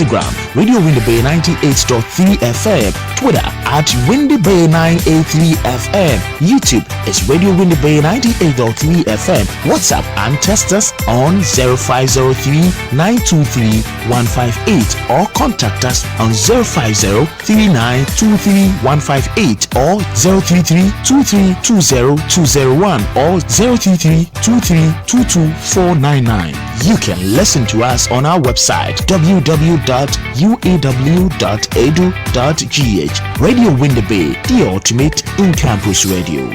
Instagram, Radio Winneb 98.3 FM, Twitter at Winneb983 FM, YouTube is Radio Winneb 98.3 FM, WhatsApp and text us on 0503-923-158 or contact us on 050-3923-158 or 033-2320201 or 033-2322-499. You can listen to us on our website www.uaw.edu.gh. Radio Winneb, the ultimate in-campus radio.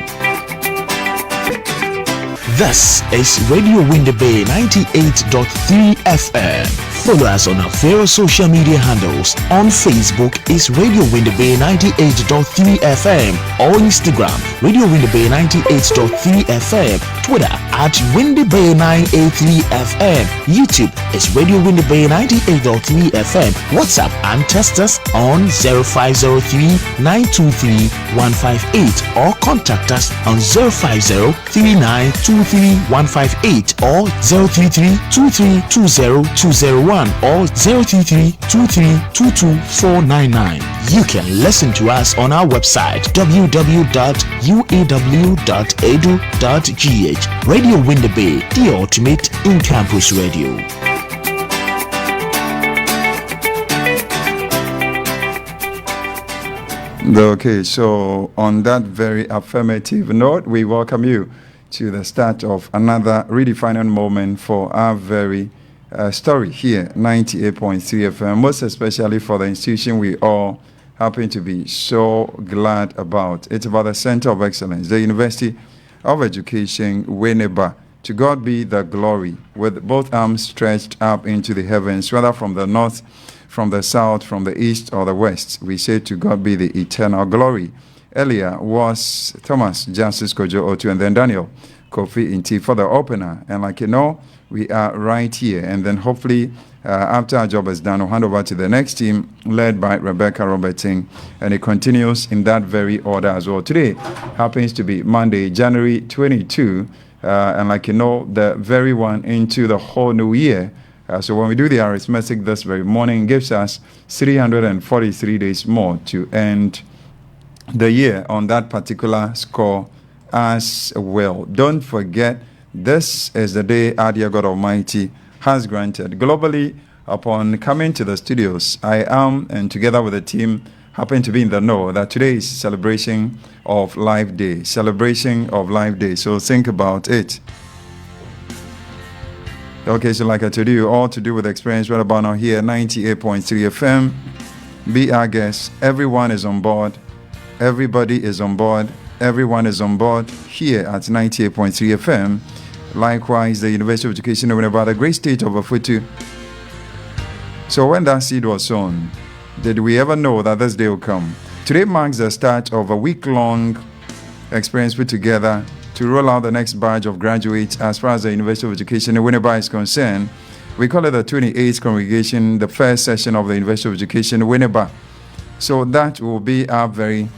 This is Radio Winneb 98.3 FM. Follow us on our various social media handles. On Facebook is Radio Winneb 98.3 FM or Instagram Radio Winneb 98.3 FM, Twitter at Winneb 983 FM, YouTube is Radio Winneb 98.3 FM, WhatsApp and text us on 0503-923-158 or contact us on 050-3923-158 or 033-2320201 or 033-2322499. You can listen to us on our website www.uaw.edu.gh. Radio Winneb, the ultimate in-campus radio. Okay, so on that very affirmative note, we welcome you to the start of another redefining moment for our very story here, 98.3 FM, most especially for the institution we all happen to be so glad about. It's about the Center of Excellence, the University of Education, Winneb. To God be the glory, with both arms stretched up into the heavens, whether from the north, from the south, from the east, or the west. We say to God be the eternal glory. Earlier was Thomas Justice Kojo Otu and then Daniel Kofi Inti for the opener. And like you know, we are right here. And then hopefully, after our job is done, we'll hand over to the next team led by Rebecca Roberting. And it continues in that very order as well. Today happens to be Monday, January 22. And like you know, the very one into the whole new year. So when we do the arithmetic this very morning, it gives us 343 days more to end the year on that particular score as well. Don't forget, this is the day our dear God Almighty has granted. Globally, upon coming to the studios, I am, and together with the team, happen to be in the know that today is celebration of Life Day. Celebration of Life Day. So think about it. Okay, so like I told you, all to do with experience right about now here, 98.3 FM. Be our guest. Everyone is on board. Everybody is on board. Everyone is on board here at 98.3 FM. Likewise, the University of Education of Winneb, the great state of Afutu. So when that seed was sown, did we ever know that this day will come? Today marks the start of a week-long experience put together to roll out the next batch of graduates as far as the University of Education in Winneb is concerned. We call it the 28th congregation, the first session of the University of Education in Winneb. So that will be our very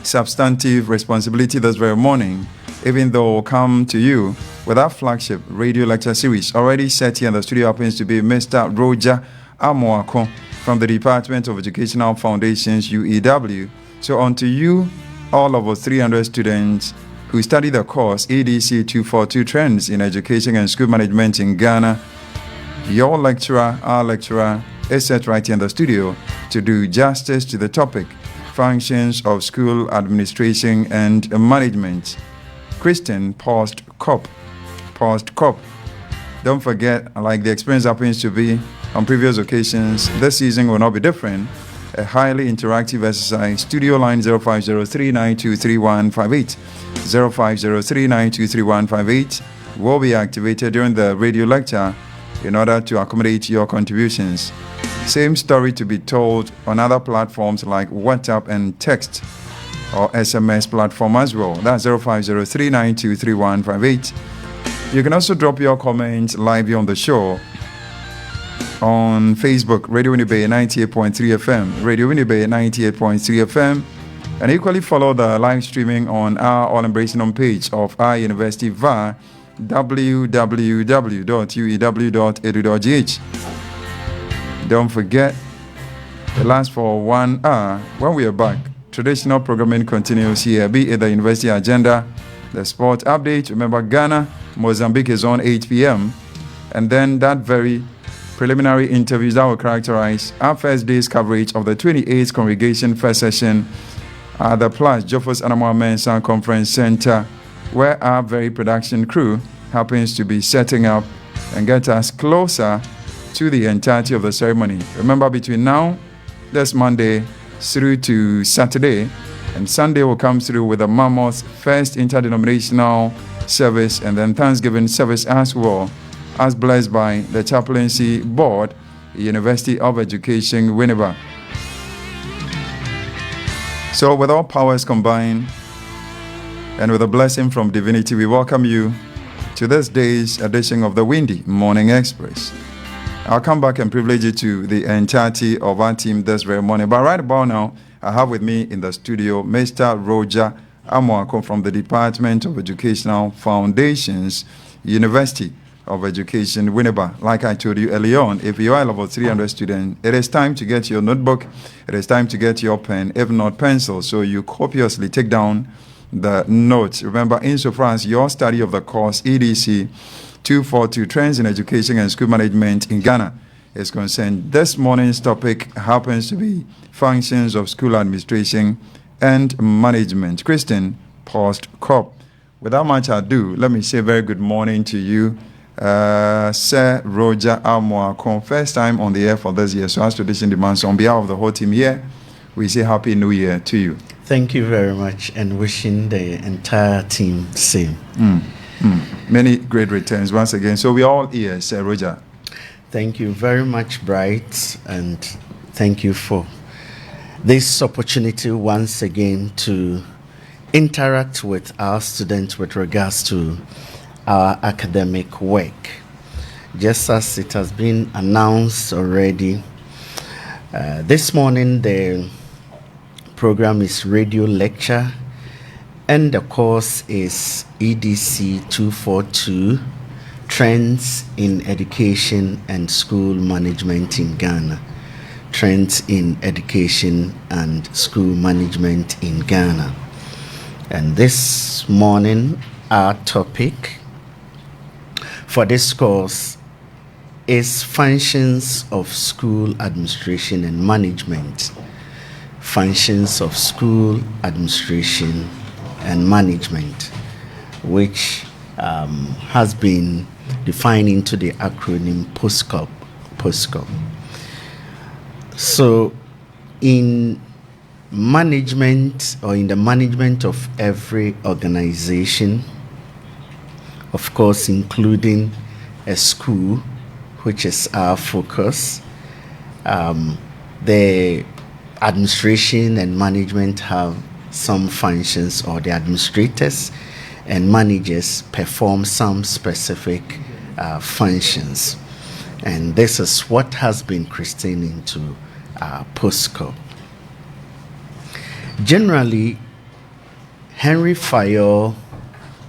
substantive responsibility this very morning, even though we'll come to you with our flagship radio lecture series. Already set here in the studio happens to be Mr. Roger Amoako from the Department of Educational Foundations, UEW. So on to you, all of us 300 students who study the course ADC 242 Trends in Education and School Management in Ghana. Your lecturer, our lecturer, is set right here in the studio to do justice to the topic, functions of school administration and management. Christian post-COP. Don't forget, like the experience happens to be on previous occasions, this season will not be different. A highly interactive exercise. Studio line 0503923158. 0503923158 will be activated during the radio lecture in order to accommodate your contributions. Same story to be told on other platforms like WhatsApp and text or SMS platform as well. That's 0503923158. You can also drop your comments live here on the show on Facebook, Radio Winneb 98.3 FM, Radio Winneb 98.3 FM, and equally follow the live streaming on our all-embracing homepage of our university via www.uew.edu.gh. Don't forget, it lasts for 1 hour. When we are back, traditional programming continues here, be it the university agenda, the sport update. Remember, Ghana, Mozambique is on 8 p.m. And then that very preliminary interviews that will characterize our first day's coverage of the 28th Congregation First Session at the Plus Jofos Anamwa Mensa Conference Center, where our very production crew happens to be setting up and get us closer to the entirety of the ceremony. Remember, between now, this Monday, through to Saturday, and Sunday will come through with the mammoth first interdenominational service and then Thanksgiving service as well, as blessed by the Chaplaincy Board, University of Education, Winneb. So with all powers combined and with a blessing from divinity, we welcome you to this day's edition of the Windy Morning Express. I'll come back and privilege you to the entirety of our team this very morning. But right about now, I have with me in the studio Mr. Roger Amoako from the Department of Educational Foundations, University of Education, Winneb. Like I told you earlier on, if you are a level 300 student, it is time to get your notebook, it is time to get your pen, if not pencil, so you copiously take down the notes. Remember, insofar as your study of the course EDC 242 Trends in Education and School Management in Ghana is concerned, this morning's topic happens to be functions of school administration and management. Christian post-cop. Without much ado, let me say very good morning to you, Sir Roger Amoako, first time on the air for this year. So as tradition demands, on behalf of the whole team here, we say Happy New Year to you. Thank you very much, and wishing the entire team the same. Many great returns once again. So we are all here, Sir Roger. Thank you very much, Bright, and thank you for this opportunity once again to interact with our students with regards to our academic work. Just as it has been announced already, this morning the program is radio lecture, and the course is EDC 242 Trends in Education and School Management in Ghana. Trends in Education and School Management in Ghana. And this morning, our topic for this course is functions of school administration and management. Functions of school administration and management, which has been defined into the acronym POSCOP. So in management, or in the management of every organization, of course including a school, which is our focus, the administration and management have some functions, or the administrators and managers perform some specific functions. And this is what has been christened into POSCO. Generally, Henry Fayol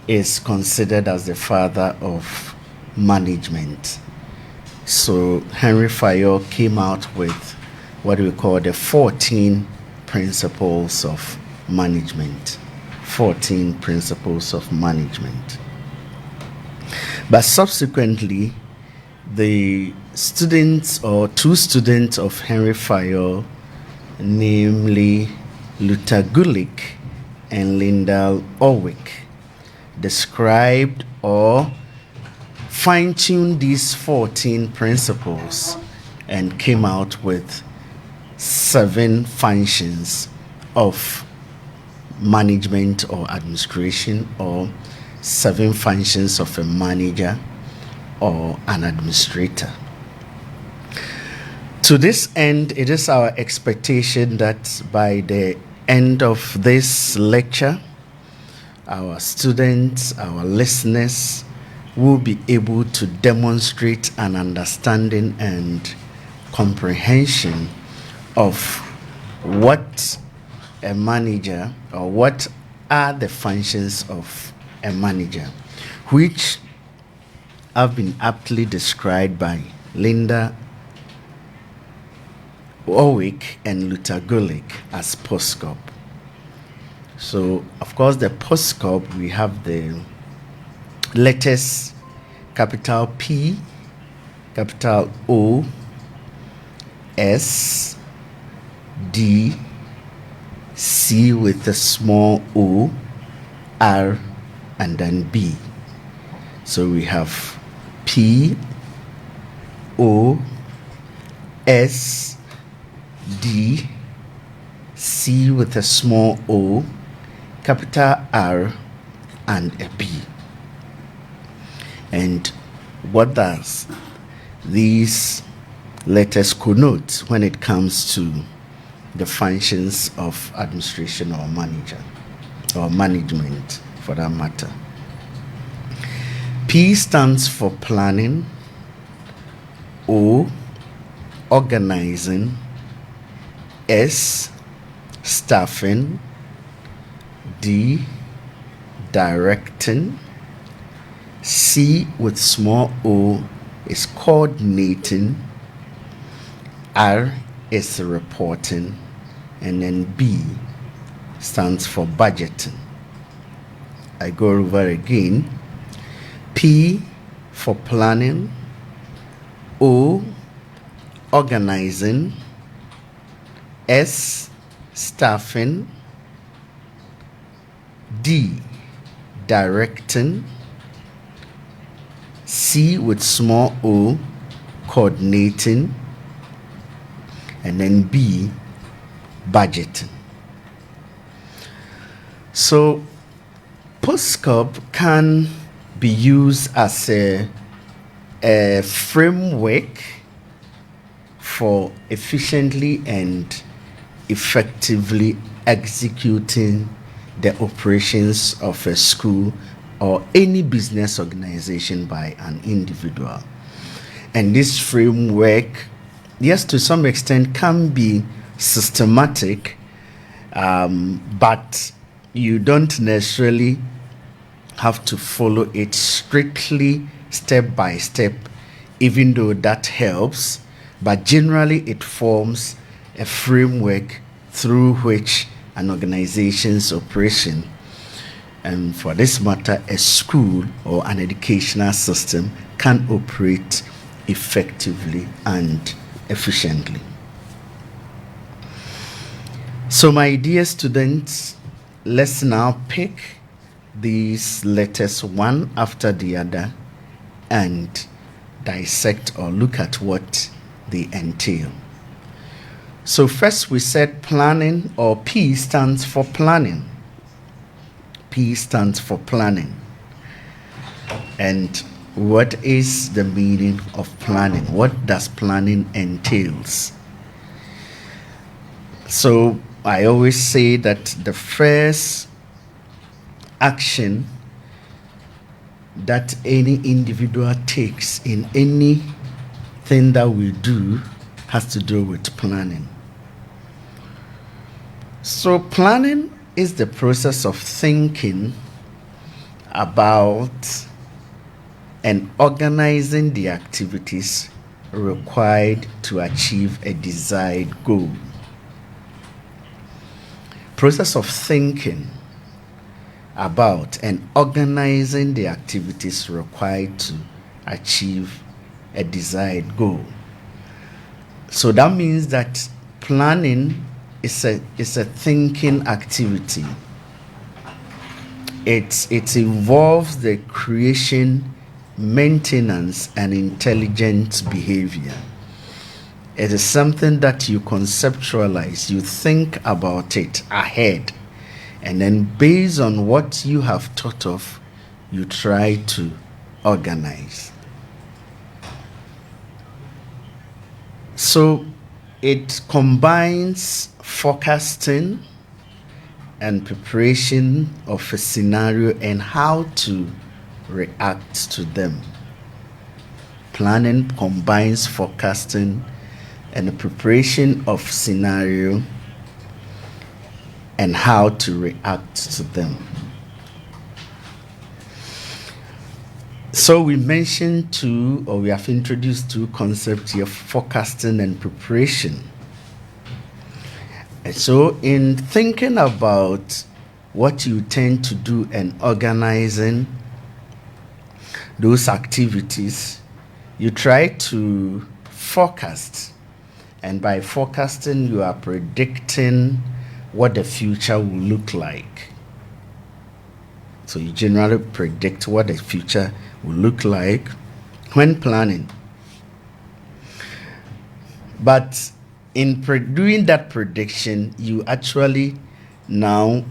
is considered as the father of management. So Henry Fayol came out with what we call the 14 principles of management. 14 principles of management. But subsequently, the students, or two students of Henry Fayol, namely Luther Gulick and Lyndall Orwick, described or fine-tuned these 14 principles and came out with 7 functions of management or administration, or 7 functions of a manager or an administrator. To this end, it is our expectation that by the end of this lecture, our students, our listeners, will be able to demonstrate an understanding and comprehension of what a manager, or what are the functions of a manager, which have been aptly described by Linda oic and lutagolic as post-scope. So, of course, the post-scope, we have the letters capital P, capital O, S, D, C with a small o, R, and then B. So we have P, O, S, D, C with a small o, capital R, and a B. And what does these letters connote when it comes to the functions of administration or manager or management for that matter? P stands for planning, O, organizing, S, staffing, D, directing, C with small o is coordinating, R is reporting, and then B stands for budgeting. I go over again. P for planning, O, organizing, S, staffing, D, directing, C with small o, coordinating, and then B, budgeting. So post-scope can be used as a framework for efficiently and effectively executing the operations of a school or any business organization by an individual. And this framework, yes, to some extent can be systematic, but you don't necessarily have to follow it strictly step by step, even though that helps. But generally it forms a framework through which an organization's operation, and for this matter a school or an educational system, can operate effectively and efficiently. So my dear students, let's now pick these letters one after the other and dissect or look at what they entail. So first we said planning, or P stands for planning. P stands for planning. And what is the meaning of planning? What does planning entails? So I always say that the first action that any individual takes in anything that we do has to do with planning. So planning is the process of thinking about and organizing the activities required to achieve a desired goal. Process of thinking about and organizing the activities required to achieve a desired goal. So that means that planning is a thinking activity. It involves the creation, maintenance, and intelligent behavior. It is something that you conceptualize, you think about it ahead, and then based on what you have thought of, you try to organize. So it combines forecasting and preparation of a scenario and how to react to them. Planning combines forecasting and the preparation of scenario and how to react to them. So we mentioned we have introduced two concepts here, forecasting and preparation. And so, in thinking about what you tend to do and organizing those activities, you try to forecast. And by forecasting, you are predicting what the future will look like. So you generally predict what the future will look like when planning. But in doing that prediction, you actually now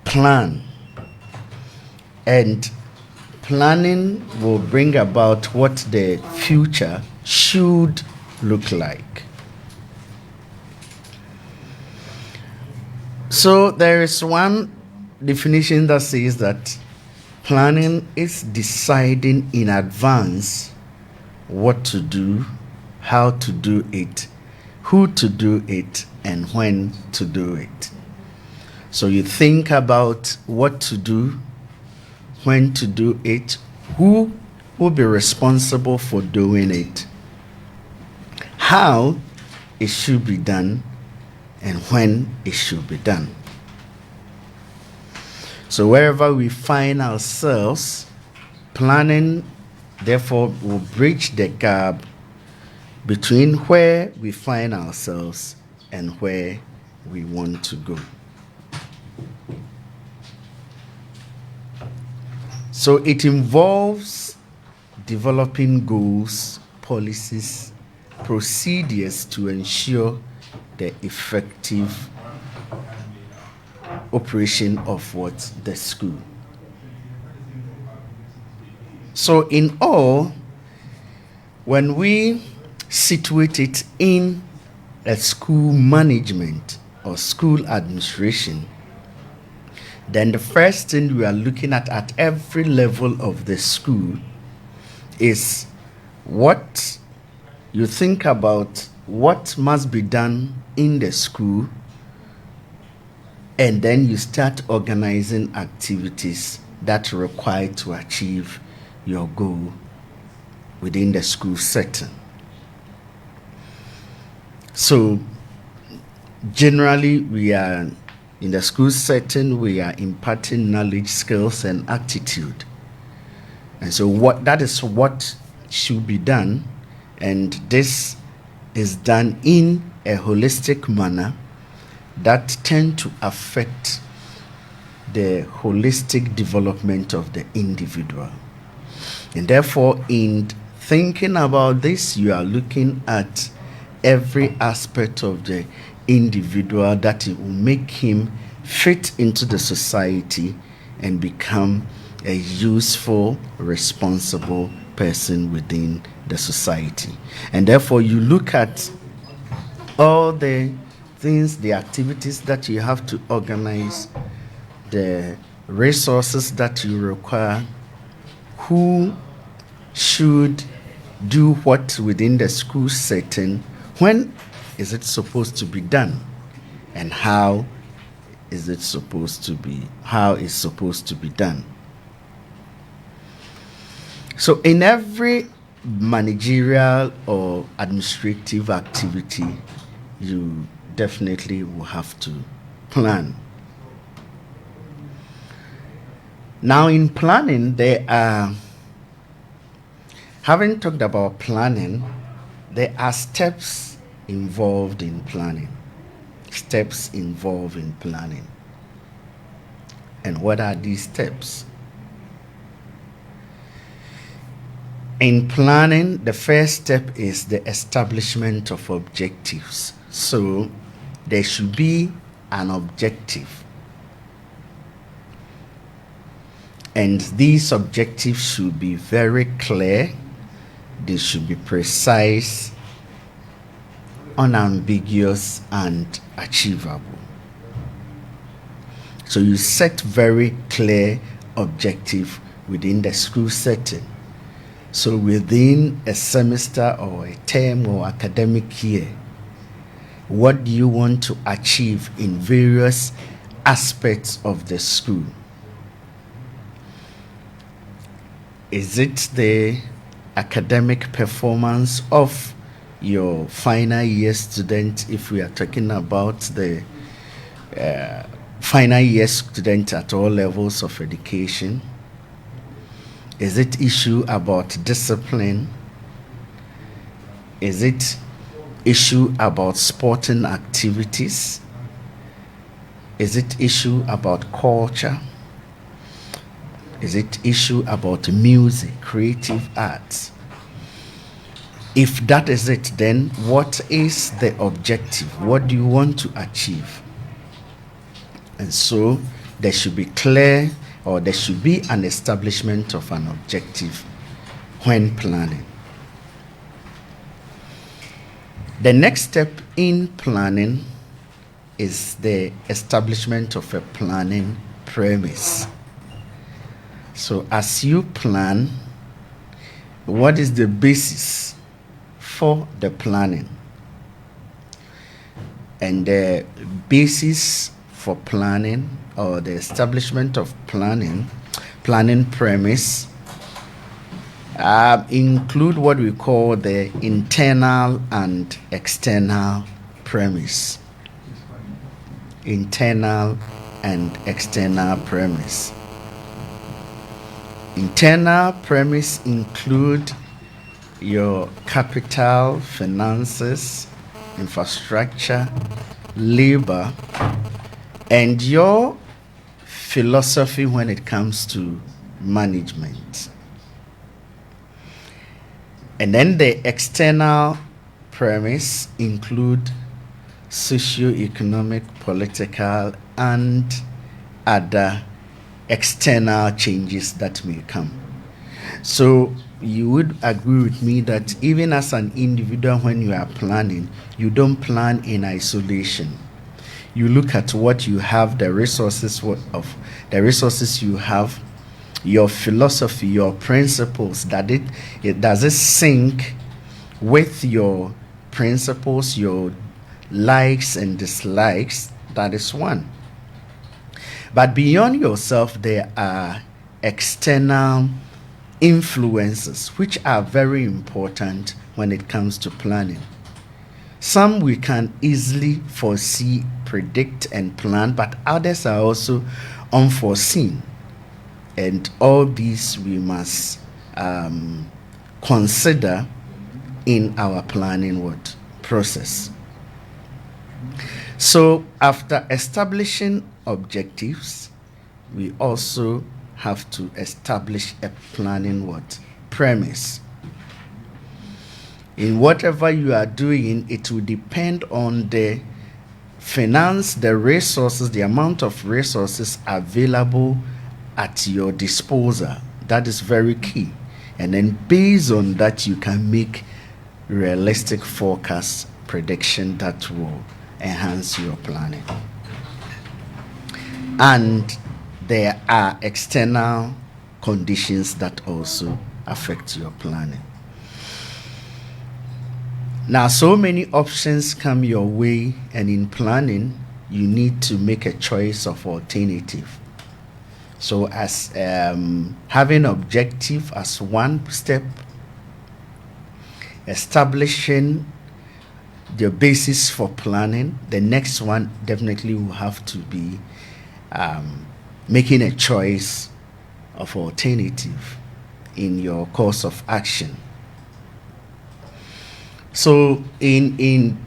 plan. And planning will bring about what the future should look like. So there is one definition that says that planning is deciding in advance what to do, how to do it, who to do it, and when to do it. So you think about what to do, when to do it, who will be responsible for doing it, how it should be done, and when it should be done. So wherever we find ourselves, planning, therefore, will bridge the gap between where we find ourselves and where we want to go. So it involves developing goals, policies, procedures to ensure the effective operation of the school. So in all, when we situate it in a school management or school administration, then the first thing we are looking at every level of the school is what you think about what must be done in the school, and then you start organizing activities that are required to achieve your goal within the school setting. So generally, we are in the school setting, we are imparting knowledge, skills, and attitude. And so that is what should be done, and this is done in a holistic manner that tend to affect the holistic development of the individual. And therefore, in thinking about this, you are looking at every aspect of the individual that it will make him fit into the society and become a useful, responsible person within the society. And therefore, you look at all the things, the activities that you have to organize, the resources that you require, who should do what within the school setting, when is it supposed to be done, and how is supposed to be done. So in every managerial or administrative activity, you definitely will have to plan. Now in planning, having talked about planning, there are steps involved in planning. And what are these steps? In planning, the first step is the establishment of objectives. So there should be an objective. And these objectives should be very clear. They should be precise, unambiguous, and achievable. So you set very clear objective within the school setting. So within a semester or a term or academic year, what do you want to achieve in various aspects of the school? Is it the academic performance of your final year student, if we are talking about the final year student at all levels of education? Is it issue about discipline? Is it issue about sporting activities? Is it issue about culture? Is it issue about music, creative arts? If that is it, then what is the objective? What do you want to achieve? And so there should be clear, or there should be an establishment of an objective when planning. The next step in planning is the establishment of a planning premise. So as you plan, what is the basis for the planning? And the basis for planning, or the establishment of planning premise, include what we call the internal and external premise. Internal and external premise. Internal premise include your capital, finances, infrastructure, labor, and your philosophy when it comes to management. And then the external premise include socio-economic, political, and other external changes that may come. So you would agree with me that even as an individual, when you are planning, you don't plan in isolation. You look at what you have, the resources you have, your philosophy, your principles, does it sync with your principles, your likes and dislikes? That is one. But beyond yourself, there are external influences which are very important when it comes to planning. Some we can easily foresee, predict, and plan, but others are also unforeseen. And all these we must consider in our planning process. So after establishing objectives, we also have to establish a planning premise. In whatever you are doing, it will depend on the finance, the resources, the amount of resources available at your disposal. That is very key. And then based on that, you can make realistic forecast prediction that will enhance your planning. And there are external conditions that also affect your planning. Now, so many options come your way, and in planning, you need to make a choice of alternative. So as having objective as one step, establishing the basis for planning, the next one definitely will have to be making a choice of alternative in your course of action. So in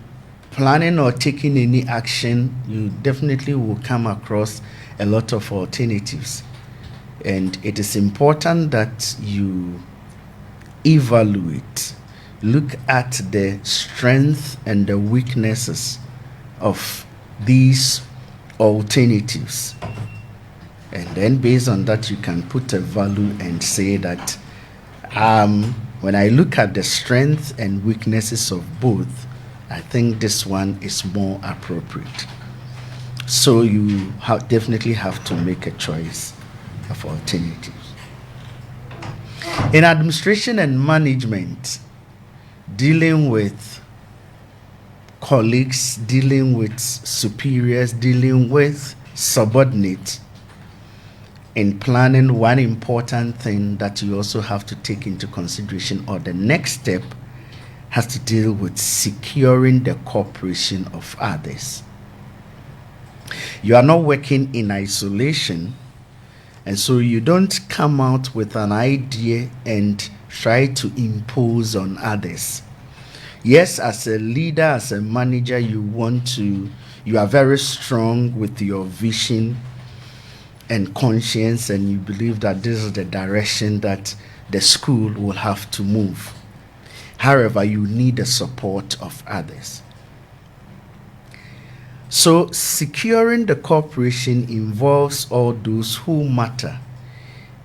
planning or taking any action, you definitely will come across a lot of alternatives. And it is important that you evaluate, look at the strengths and the weaknesses of these alternatives. And then based on that, you can put a value and say that when I look at the strengths and weaknesses of both, I think this one is more appropriate. So you definitely have to make a choice of alternatives. In administration and management, dealing with colleagues, dealing with superiors, dealing with subordinates, in planning, one important thing that you also have to take into consideration, or the next step, has to deal with securing the cooperation of others. You are not working in isolation, and so you don't come out with an idea and try to impose on others. Yes, as a leader, as a manager, you are very strong with your vision and conscience, and you believe that this is the direction that the school will have to move. However, you need the support of others. So securing the cooperation involves all those who matter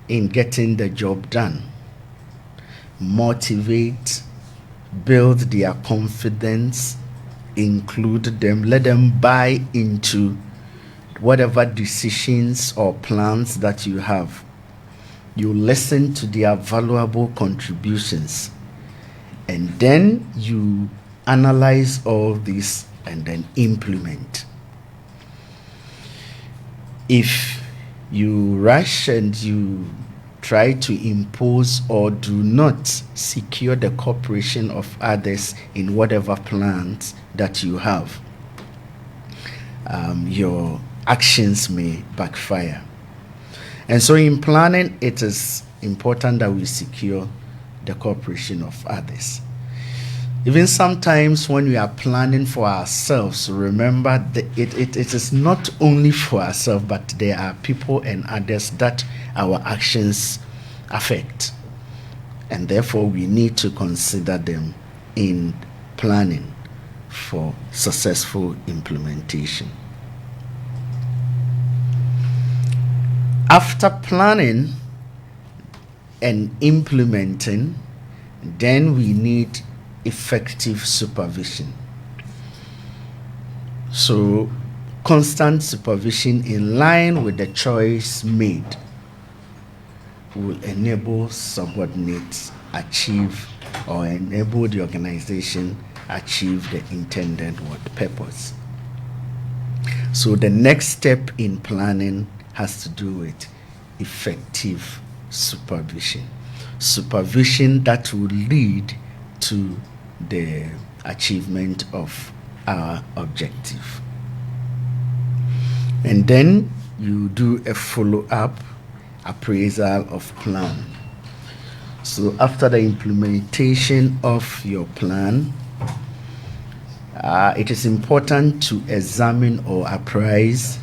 in getting the job done. Motivate, build their confidence, include them, let them buy into whatever decisions or plans that you have. You listen to their valuable contributions, and then you analyze all this and then implement. If you rush and you try to impose or do not secure the cooperation of others in whatever plans that you have, your actions may backfire. And so in planning, it is important that we secure the cooperation of others. Even sometimes when we are planning for ourselves, remember that it is not only for ourselves, but there are people and others that our actions affect. And therefore, we need to consider them in planning for successful implementation. After planning and implementing, then we need effective supervision. So, constant supervision in line with the choice made will enable subordinates achieve or enable the organization achieve the intended purpose. So, the next step in planning has to do with effective supervision. Supervision that will lead to the achievement of our objective. And then you do a follow-up appraisal of plan. So after the implementation of your plan, it is important to examine or appraise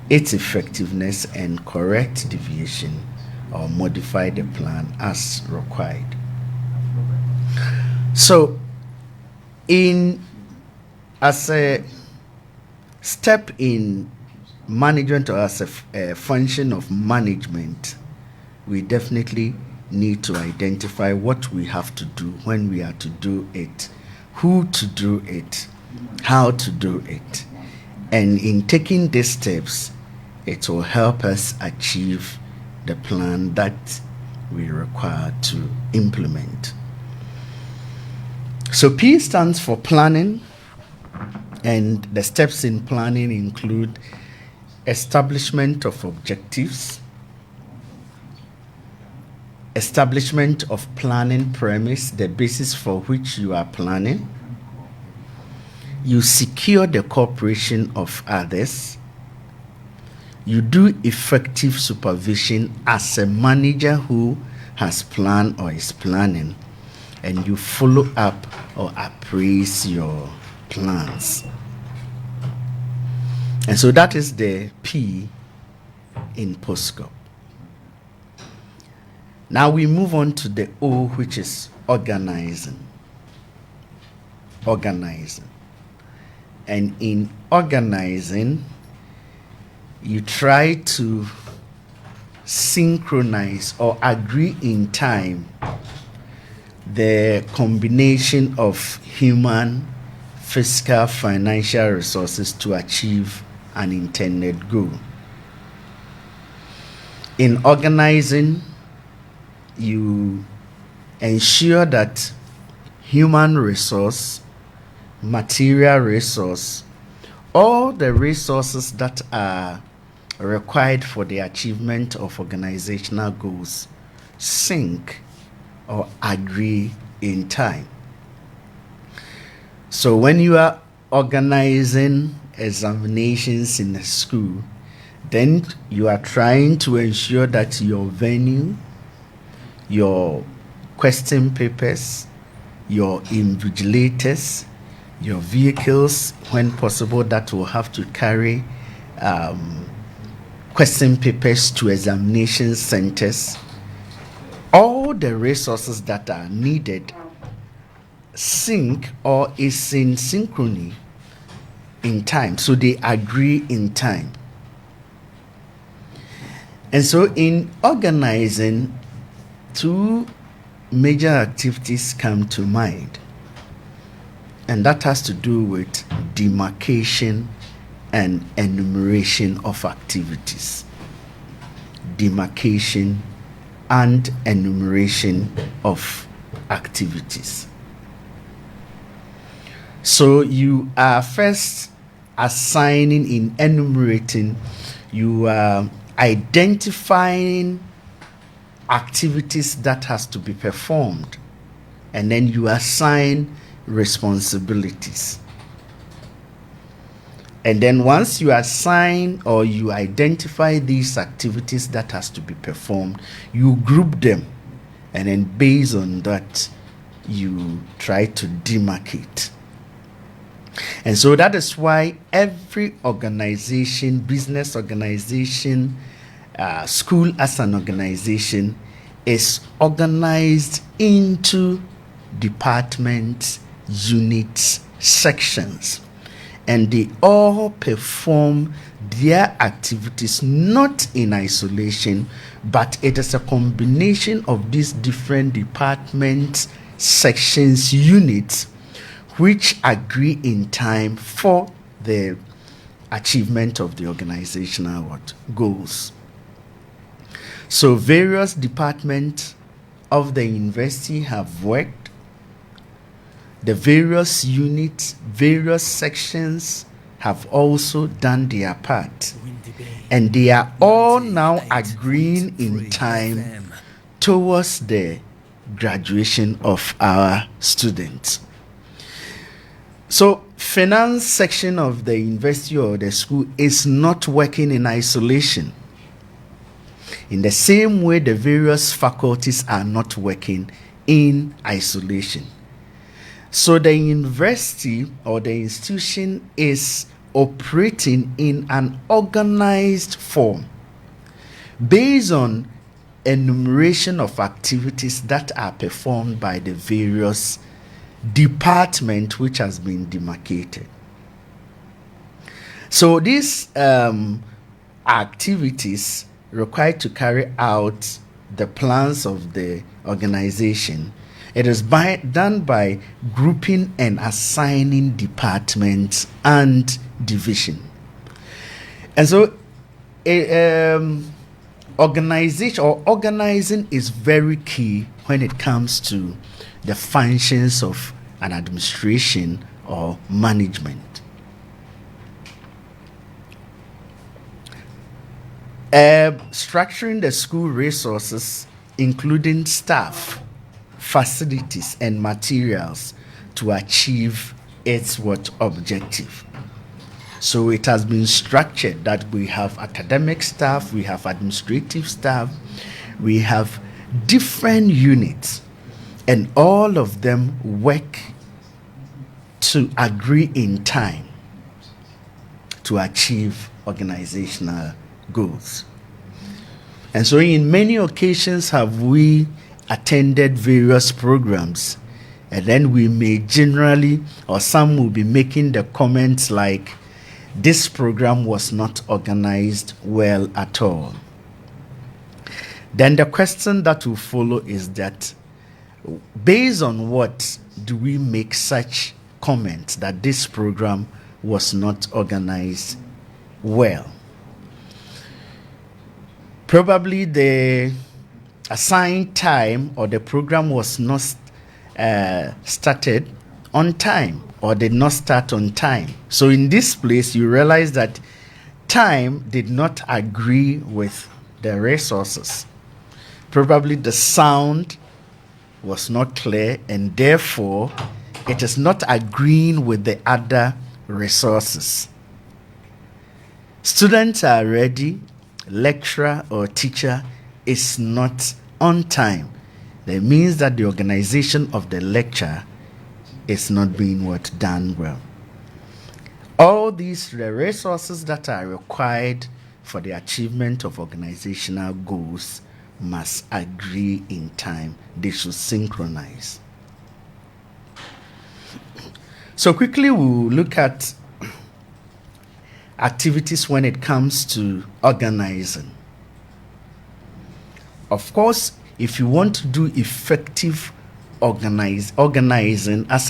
its effectiveness and correct deviation or modify the plan as required. So, as a step in management or as a function of management, we definitely need to identify what we have to do, when we are to do it, who to do it, how to do it. And in taking these steps, it will help us achieve the plan that we require to implement. So P stands for planning, and the steps in planning include establishment of objectives, establishment of planning premise, the basis for which you are planning. You secure the cooperation of others. You do effective supervision as a manager who has planned or is planning, and you follow up or appraise your plans. And so that is the P in POSCOP. Now we move on to the O, which is organizing. Organizing. And in organizing, you try to synchronize or agree in time the combination of human, fiscal, financial resources to achieve an intended goal. In organizing, you ensure that human resource, material resource, all the resources that are required for the achievement of organizational goals sync or agree in time. So when you are organizing examinations in a school, then you are trying to ensure that your venue, your question papers, your invigilators, your vehicles, when possible, that will have to carry question papers to examination centers, all the resources that are needed sync or is in synchrony in time, so they agree in time. And so in organizing, two major activities come to mind, and that has to do with demarcation and enumeration of activities. Demarcation and enumeration of activities. So you are first assigning, in enumerating, you are identifying activities that has to be performed, and then you assign responsibilities. And then once you assign or you identify these activities that has to be performed, you group them, and then based on that you try to demarcate. And so that is why every organization, business organization, school as an organization, is organized into departments, units, sections, and they all perform their activities not in isolation, but it is a combination of these different departments, sections, units, which agree in time for the achievement of the organizational goals. So various departments of the university have worked. The various units, various sections have also done their part. And they are all now agreeing in time towards the graduation of our students. So finance section of the university or the school is not working in isolation. In the same way, the various faculties are not working in isolation. So the university or the institution is operating in an organized form based on enumeration of activities that are performed by the various department which has been demarcated. So these activities required to carry out the plans of the organization, it is done by grouping and assigning departments and division. And so organizing is very key when it comes to the functions of an administration or management. Structuring the school resources, including staff, facilities, and materials to achieve its objective. So it has been structured that we have academic staff, we have administrative staff, we have different units, and all of them work to agree in time to achieve organizational goals. And so in many occasions have we attended various programs, and then we may generally, or some will be making the comments like, this program was not organized well at all. Then the question that will follow is that, based on what do we make such comments that this program was not organized well? Probably the assigned time or the program was not started on time or did not start on time. So in this place, you realize that time did not agree with the resources. Probably the sound was not clear, and therefore it is not agreeing with the other resources. Students are ready, lecturer or teacher is not on time. That means that the organization of the lecture is not being done well. All these resources that are required for the achievement of organizational goals must agree in time. They should synchronize. So quickly we'll look at activities when it comes to organizing. Of course, if you want to do effective organizing as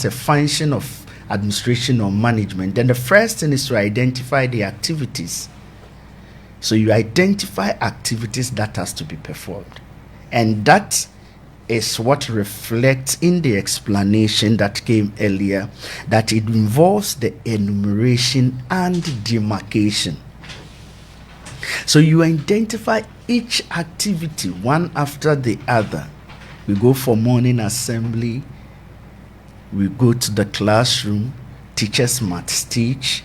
a function of administration or management, then the first thing is to identify the activities. So you identify activities that has to be performed, and that is what reflects in the explanation that came earlier, that it involves the enumeration and demarcation. So you identify each activity one after the other. We go for morning assembly, we go to the classroom, teachers must teach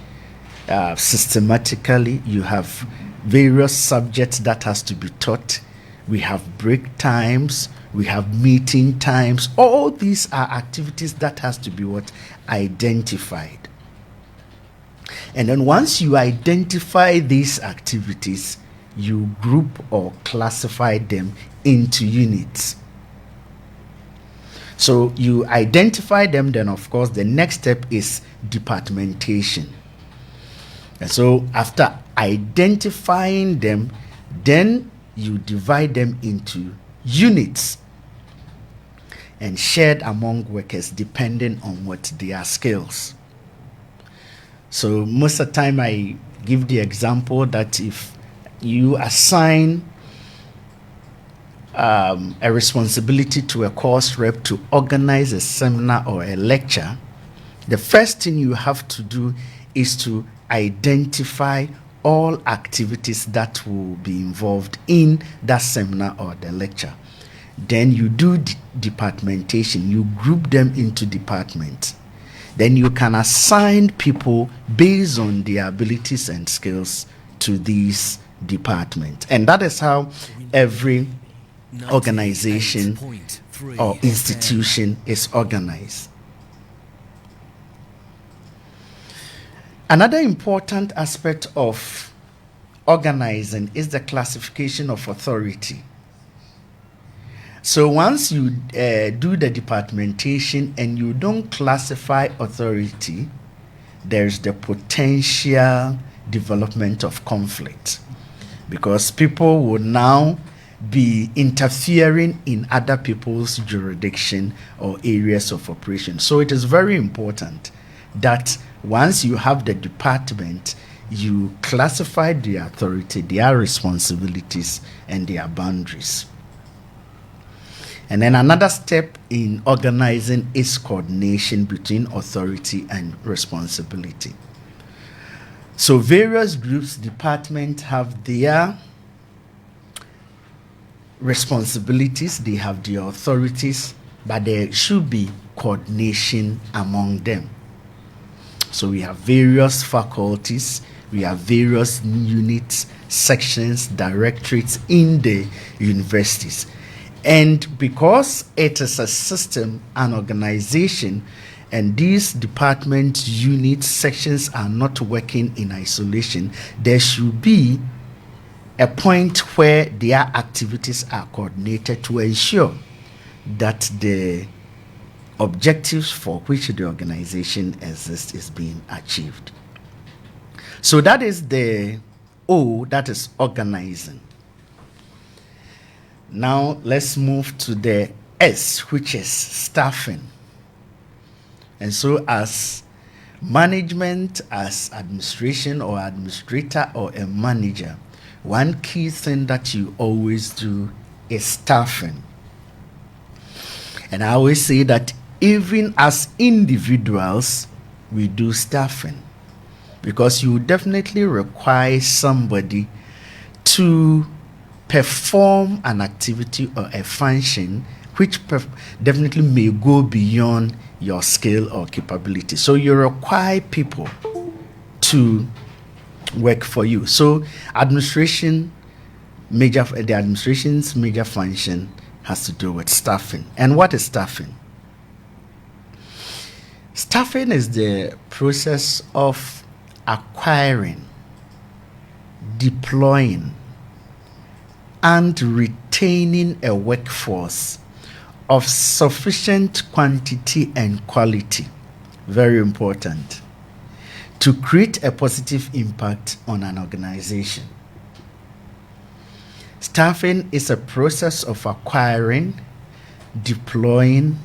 systematically. You have various subjects that has to be taught. We have break times, we have meeting times. All these are activities that has to be identified. And then once you identify these activities, you group or classify them into units. So you identify them, then of course the next step is departmentation. And so after identifying them, then you divide them into units and shared among workers depending on what their skills. So most of the time I give the example that if you assign a responsibility to a course rep to organize a seminar or a lecture, the first thing you have to do is to identify all activities that will be involved in that seminar or the lecture. Then you do departmentation. You group them into departments. Then you can assign people based on their abilities and skills to these departments. And that is how every organization or institution is organized. Another important aspect of organizing is the classification of authority. So once you do the departmentation and you don't classify authority, there's the potential development of conflict, because people will now be interfering in other people's jurisdiction or areas of operation. So it is very important that once you have the department, you classify the authority, their responsibilities, and their boundaries. And then another step in organizing is coordination between authority and responsibility. So various groups, departments have their responsibilities, they have their authorities, but there should be coordination among them. So we have various faculties, we have various units, sections, directorates in the universities. And because it is a system, an organization, and these department units, sections are not working in isolation, there should be a point where their activities are coordinated to ensure that the objectives for which the organization exists is being achieved. So that is the O, that is organizing. Now let's move to the S, which is staffing. And so as management, as administration or administrator or a manager, one key thing that you always do is staffing. And I always say that even as individuals, we do staffing, because you definitely require somebody to perform an activity or a function which definitely may go beyond your skill or capability. So you require people to work for you. So the administration's major function has to do with staffing. And what is staffing? Staffing is the process of acquiring, deploying, and retaining a workforce of sufficient quantity and quality, very important, to create a positive impact on an organization. Staffing is a process of acquiring, deploying,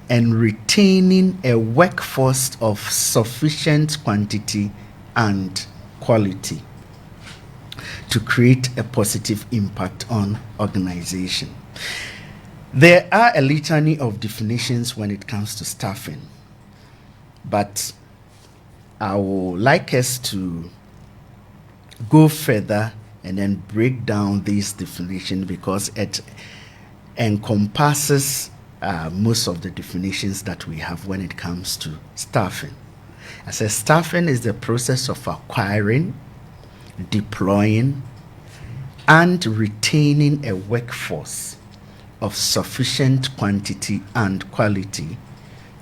and retaining a workforce of sufficient quantity and quality to create a positive impact on organization. There are a litany of definitions when it comes to staffing, but I would like us to go further and then break down these definitions because it encompasses most of the definitions that we have when it comes to staffing. I said staffing is the process of acquiring, deploying, and retaining a workforce of sufficient quantity and quality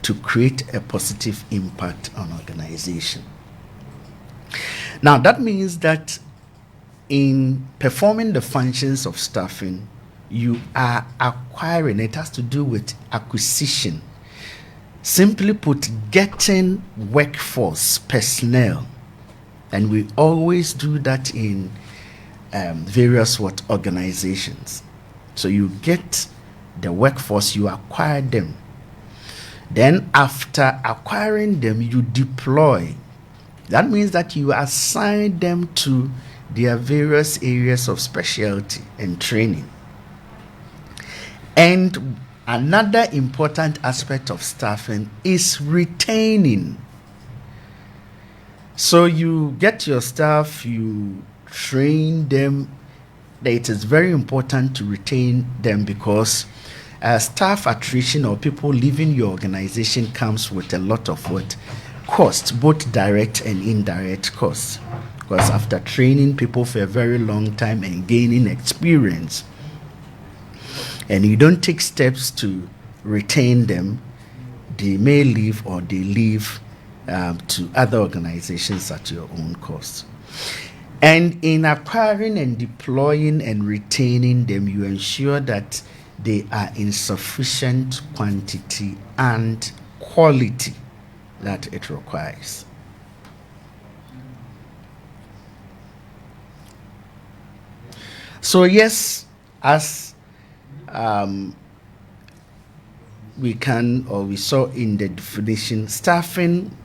to create a positive impact on organization. Now that means that in performing the functions of staffing, you are acquiring. It has to do with acquisition. Simply put, getting workforce, personnel. And we always do that in various organizations. So you get the workforce, you acquire them. Then after acquiring them, you deploy. That means that you assign them to their various areas of specialty and training. And another important aspect of staffing is retaining. So you get your staff, you train them. It is very important to retain them because staff attrition or people leaving your organization comes with a lot of costs, both direct and indirect costs. Because after training people for a very long time and gaining experience, and you don't take steps to retain them, they may leave or they leave to other organizations at your own cost. And in acquiring and deploying and retaining them, you ensure that they are in sufficient quantity and quality that it requires. So yes, as we saw in the definition, staffing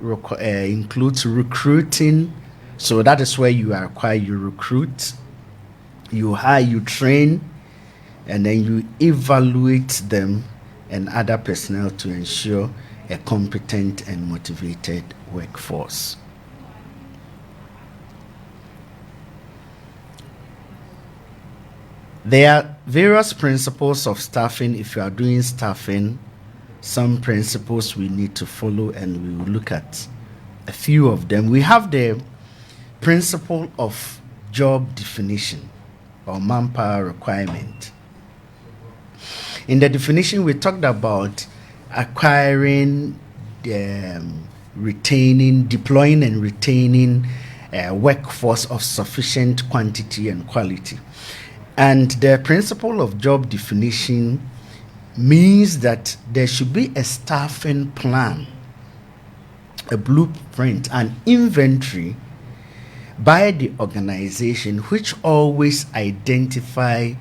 includes recruiting. So that is where you acquire, you recruit, you hire, you train, and then you evaluate them and other personnel to ensure a competent and motivated workforce. There are various principles of staffing. If you are doing staffing, some principles we need to follow, and we will look at a few of them. We have the principle of job definition or manpower requirement. In the definition, we talked about acquiring, retaining, deploying and retaining a workforce of sufficient quantity and quality. And the principle of job definition means that there should be a staffing plan, a blueprint, an inventory by the organization which always identify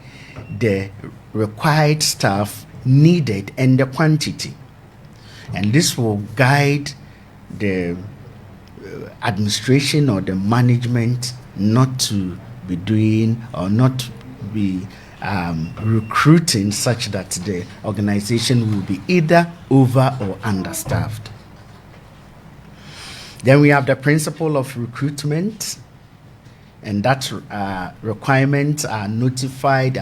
the required staff needed and the quantity. And this will guide the administration or the management not to be doing or not be recruiting such that the organization will be either over or understaffed. Then we have the principle of recruitment, and that requirements are notified.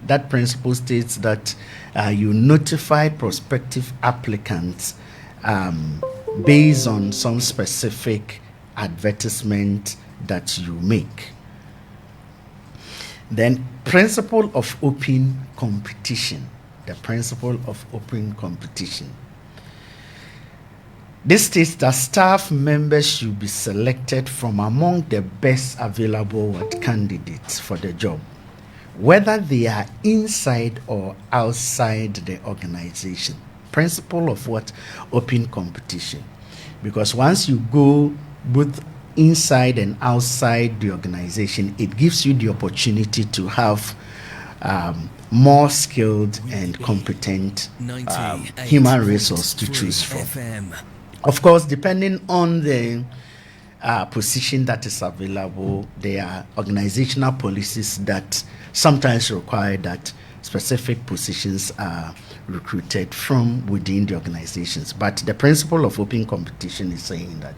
That principle states that you notify prospective applicants based on some specific advertisement that you make. Then, principle of open competition. The principle of open competition. This states that staff members should be selected from among the best available candidates for the job, whether they are inside or outside the organization. Principle of what? Open competition. Because once you go both inside and outside the organization, it gives you the opportunity to have more skilled and competent human resource to choose from. Of course, depending on the position that is available, there are organizational policies that sometimes require that specific positions are recruited from within the organizations. But the principle of open competition is saying that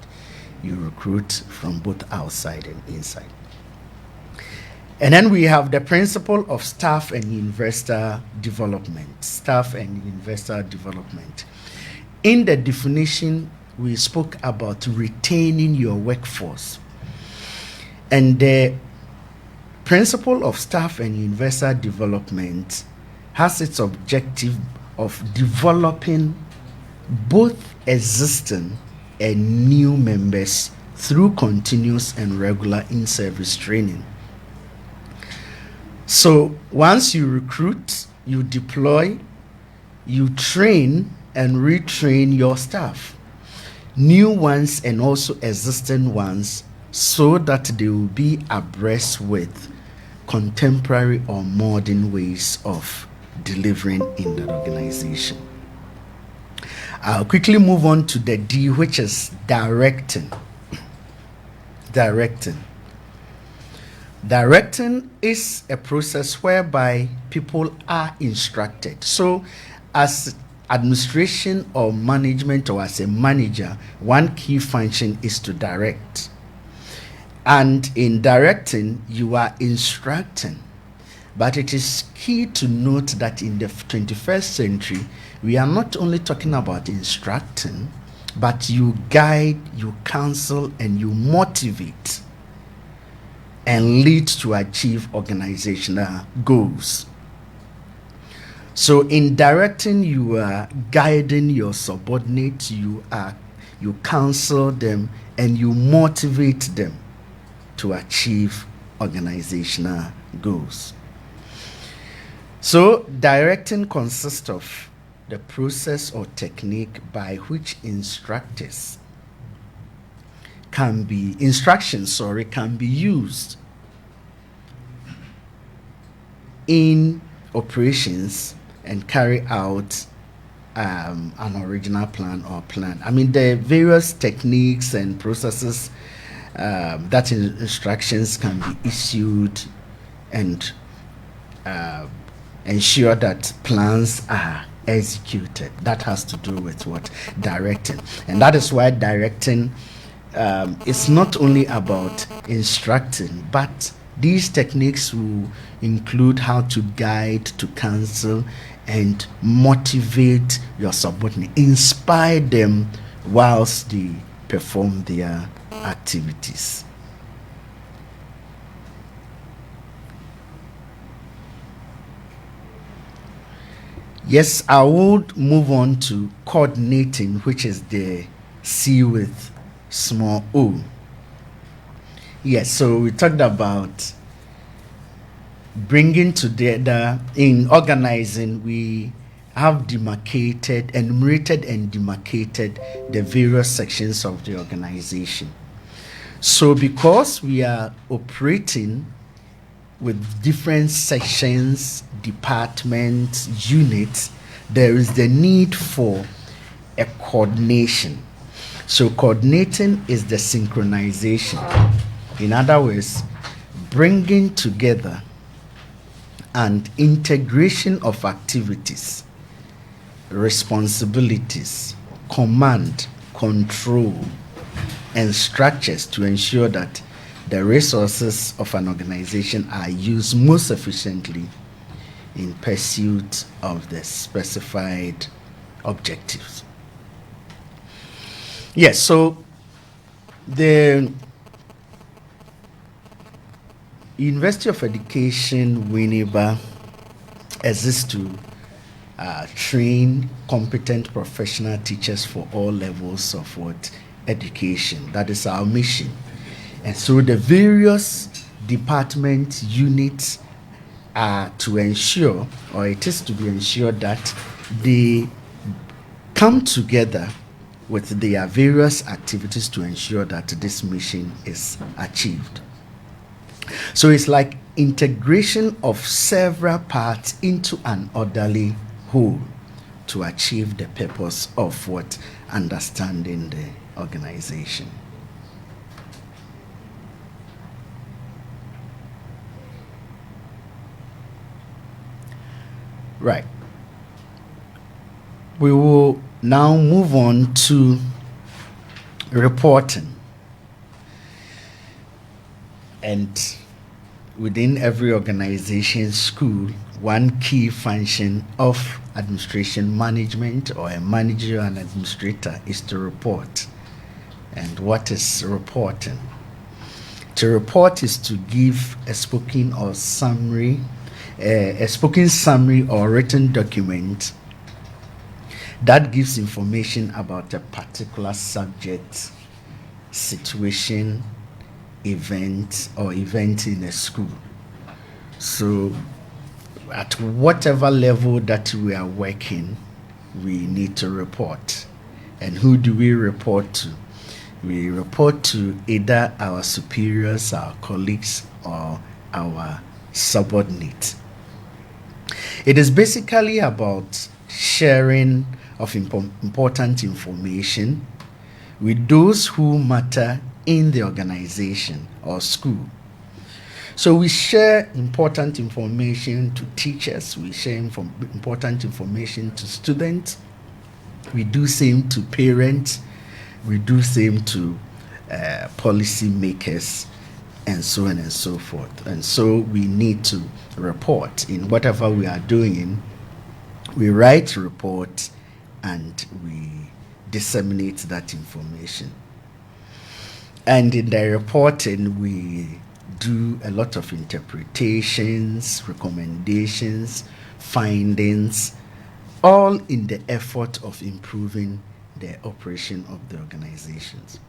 you recruit from both outside and inside. And then we have the principle of staff and investor development. Staff and investor development. In the definition, we spoke about retaining your workforce. And the principle of staff and investor development has its objective of developing both existing and new members through continuous and regular in-service training. So once you recruit, you deploy, you train and retrain your staff, new ones and also existing ones, so that they will be abreast with contemporary or modern ways of delivering in that organization. I'll quickly move on to the D, which is directing. Directing is a process whereby people are instructed. So as administration or management, or as a manager, one key function is to direct. And in directing, you are instructing. But it is key to note that in the 21st century, we are not only talking about instructing, but you guide, you counsel, and you motivate and lead to achieve organizational goals. So in directing, you are guiding your subordinates, you counsel them, and you motivate them to achieve organizational goals. So directing consists of the process or technique by which instructions can be used in operations and carry out an original plan or plan. I mean, the various techniques and processes that instructions can be issued and ensure that plans are executed. That has to do with what? Directing. And that is why directing is not only about instructing, but these techniques will include how to guide, to counsel, and motivate your subordinate, inspire them whilst they perform their activities. Yes, I would move on to coordinating, which is the C with small o. Yes, so we talked about bringing together. In organizing, we have enumerated and demarcated the various sections of the organization. So because we are operating with different sections, departments, units, there is the need for a coordination. So coordinating is the synchronization. In other words, bringing together and integration of activities, responsibilities, command, control, and structures to ensure that the resources of an organization are used most efficiently in pursuit of the specified objectives. Yes, so the University of Education, Winneb, exists to train competent professional teachers for all levels of education. That is our mission. And so the various department units are to ensure, or it is to be ensured, that they come together with their various activities to ensure that this mission is achieved. So it's like integration of several parts into an orderly whole to achieve the purpose of understanding the organization. Right. We will now move on to reporting. And within every organization, school, one key function of administration management or a manager and administrator is to report. And what is reporting? To report is to give a spoken summary or written document that gives information about a particular subject, situation, event in a school. So at whatever level that we are working, we need to report. And who do we report to? We report to either our superiors, our colleagues, or our subordinates. It is basically about sharing of important information with those who matter in the organization or school. So we share important information to teachers, we share important information to students, we do same to parents, we do same to policy makers, and so on and so forth. And so we need to report in whatever we are doing. We write reports and we disseminate that information. And in the reporting, we do a lot of interpretations, recommendations, findings, all in the effort of improving the operation of the organizations.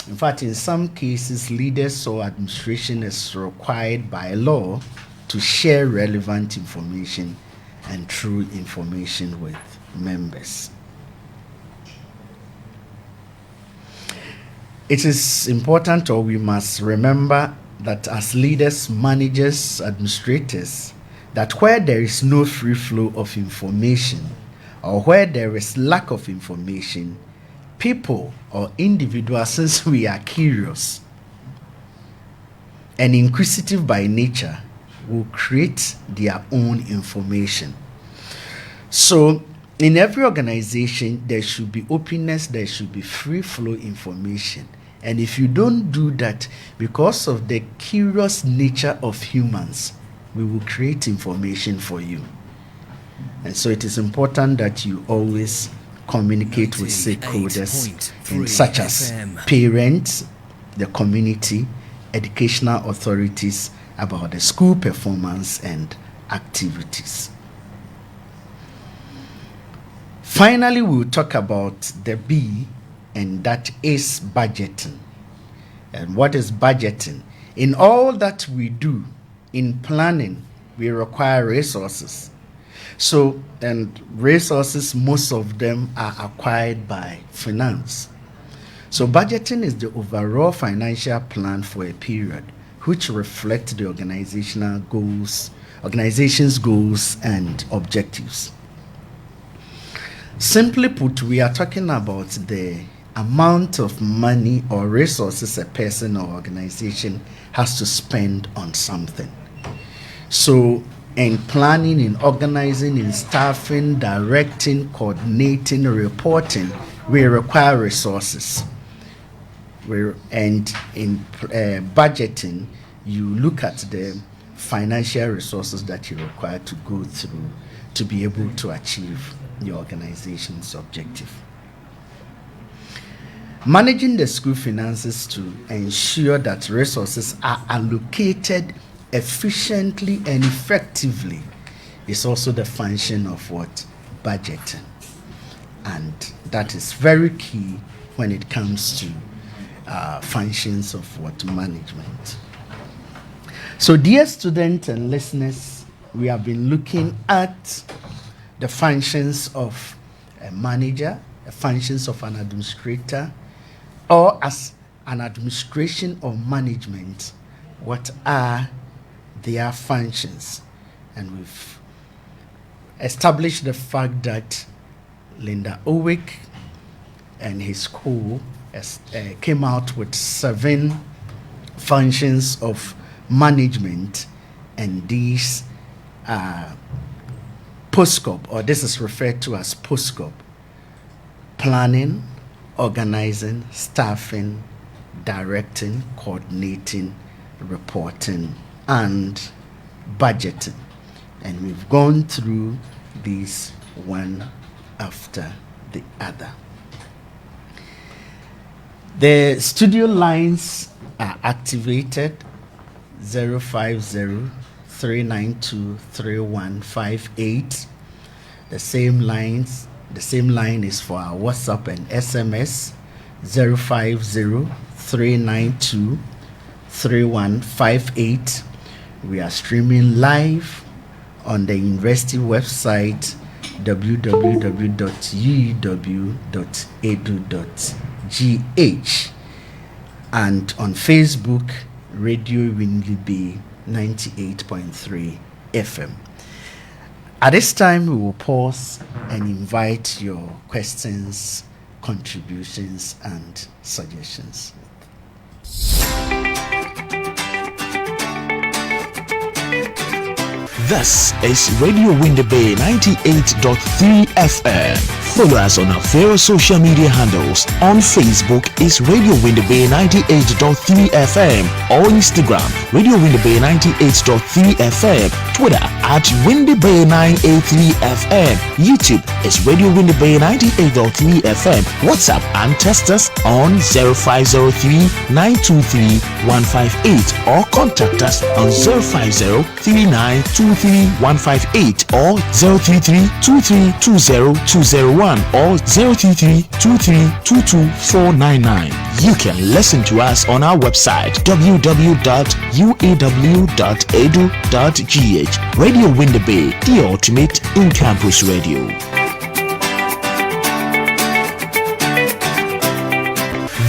In fact, in some cases, leaders or administration is required by law to share relevant information and true information with members. It is important, or we must remember, that as leaders, managers, administrators, that where there is no free flow of information or where there is lack of information, people or individuals, since we are curious and inquisitive by nature, will create their own information. So in every organization, there should be openness, there should be free flow information. And if you don't do that, because of the curious nature of humans, we will create information for you. And so it is important that you always communicate with stakeholders, such as parents, the community, educational authorities, about the school performance and activities. Finally, we'll talk about the B, and that is budgeting. And what is budgeting? In all that we do, in planning, we require resources. So, and resources, most of them are acquired by finance. So budgeting is the overall financial plan for a period which reflect the organization's goals and objectives. Simply put, we are talking about the amount of money or resources a person or organization has to spend on something. So in planning, in organizing, in staffing, directing, coordinating, reporting, we require resources. And in budgeting, you look at the financial resources that you require to go through to be able to achieve your organization's objective. Managing the school finances to ensure that resources are allocated efficiently and effectively is also the function of what? Budgeting. And that is very key when it comes to functions of what? Management. So, dear students and listeners, we have been looking at the functions of a manager, the functions of an administrator, or as an administration or management, what are their functions? And we've established the fact that Linda Owick and his school came out with 7 functions of management, and these are POSCOP, or this is referred to as POSCOP: planning, organizing, staffing, directing, coordinating, reporting, and budgeting. And we've gone through these one after the other. The studio lines are activated: 050-392-3158. The same line is for our WhatsApp and SMS: 050-392-3158. We are streaming live on the university website www.uew.edu.gh, and on Facebook, Radio Winneb 98.3 FM. At this time, we will pause and invite your questions, contributions, and suggestions. This is Radio Winneb 98.3 FM. Follow us on our various social media handles. On Facebook is Radio Winneb 98.3 FM, or Instagram Radio Winneb 98.3 FM, Twitter at Winneb 983 FM, YouTube is Radio Winneb 98.3 FM, WhatsApp and text us on 0503-923-158, or contact us on 050-3923-158, or 033-2320-201, or 033-2322-499. You can listen to us on our website www.uew.edu.gh. Radio Winneb, the ultimate in-campus radio.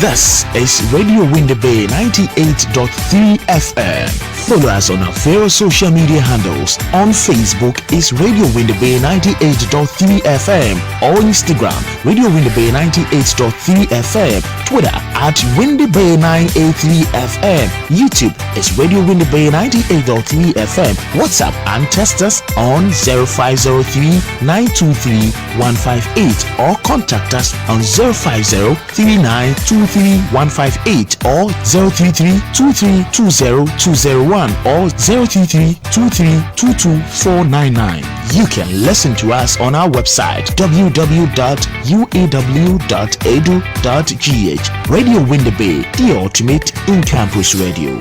This is Radio Winneb 98.3 FM. Follow us on our various social media handles. On Facebook is Radio Winneb 98.3 FM, or Instagram Radio Winneb 98.3 FM, Twitter at Winneb 983 FM, YouTube is Radio Winneb 98.3 FM, WhatsApp and text us on 0503-923-158, or contact us on 050-3923-158, or 033-2320-201, or 033-2322-499. You can listen to us on our website www.uew.edu.gh. Radio Winneb, the ultimate in-campus radio.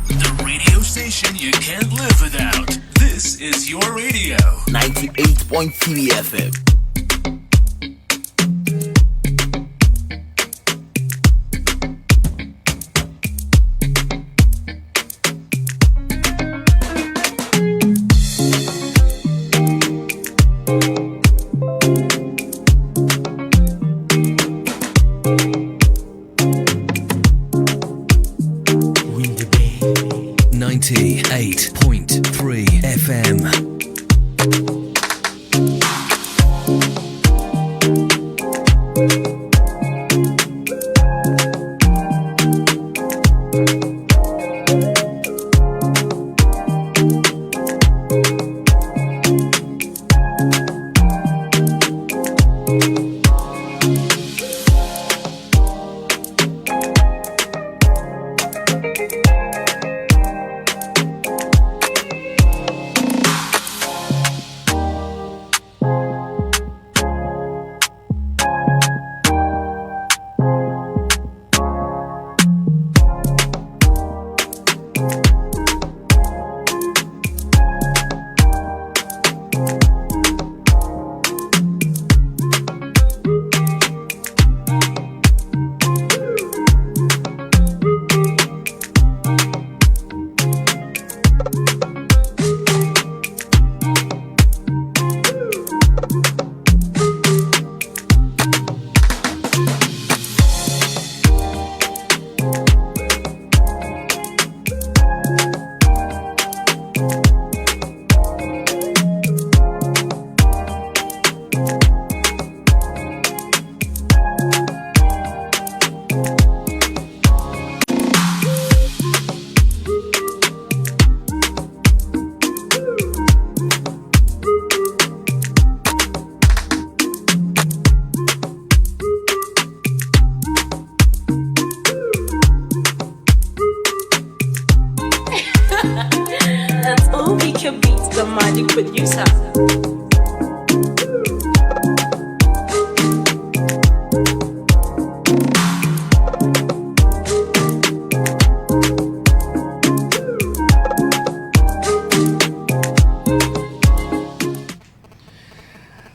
The radio station you can't live without. This is your radio. 98.3 FM. Winneb 98.3 FM.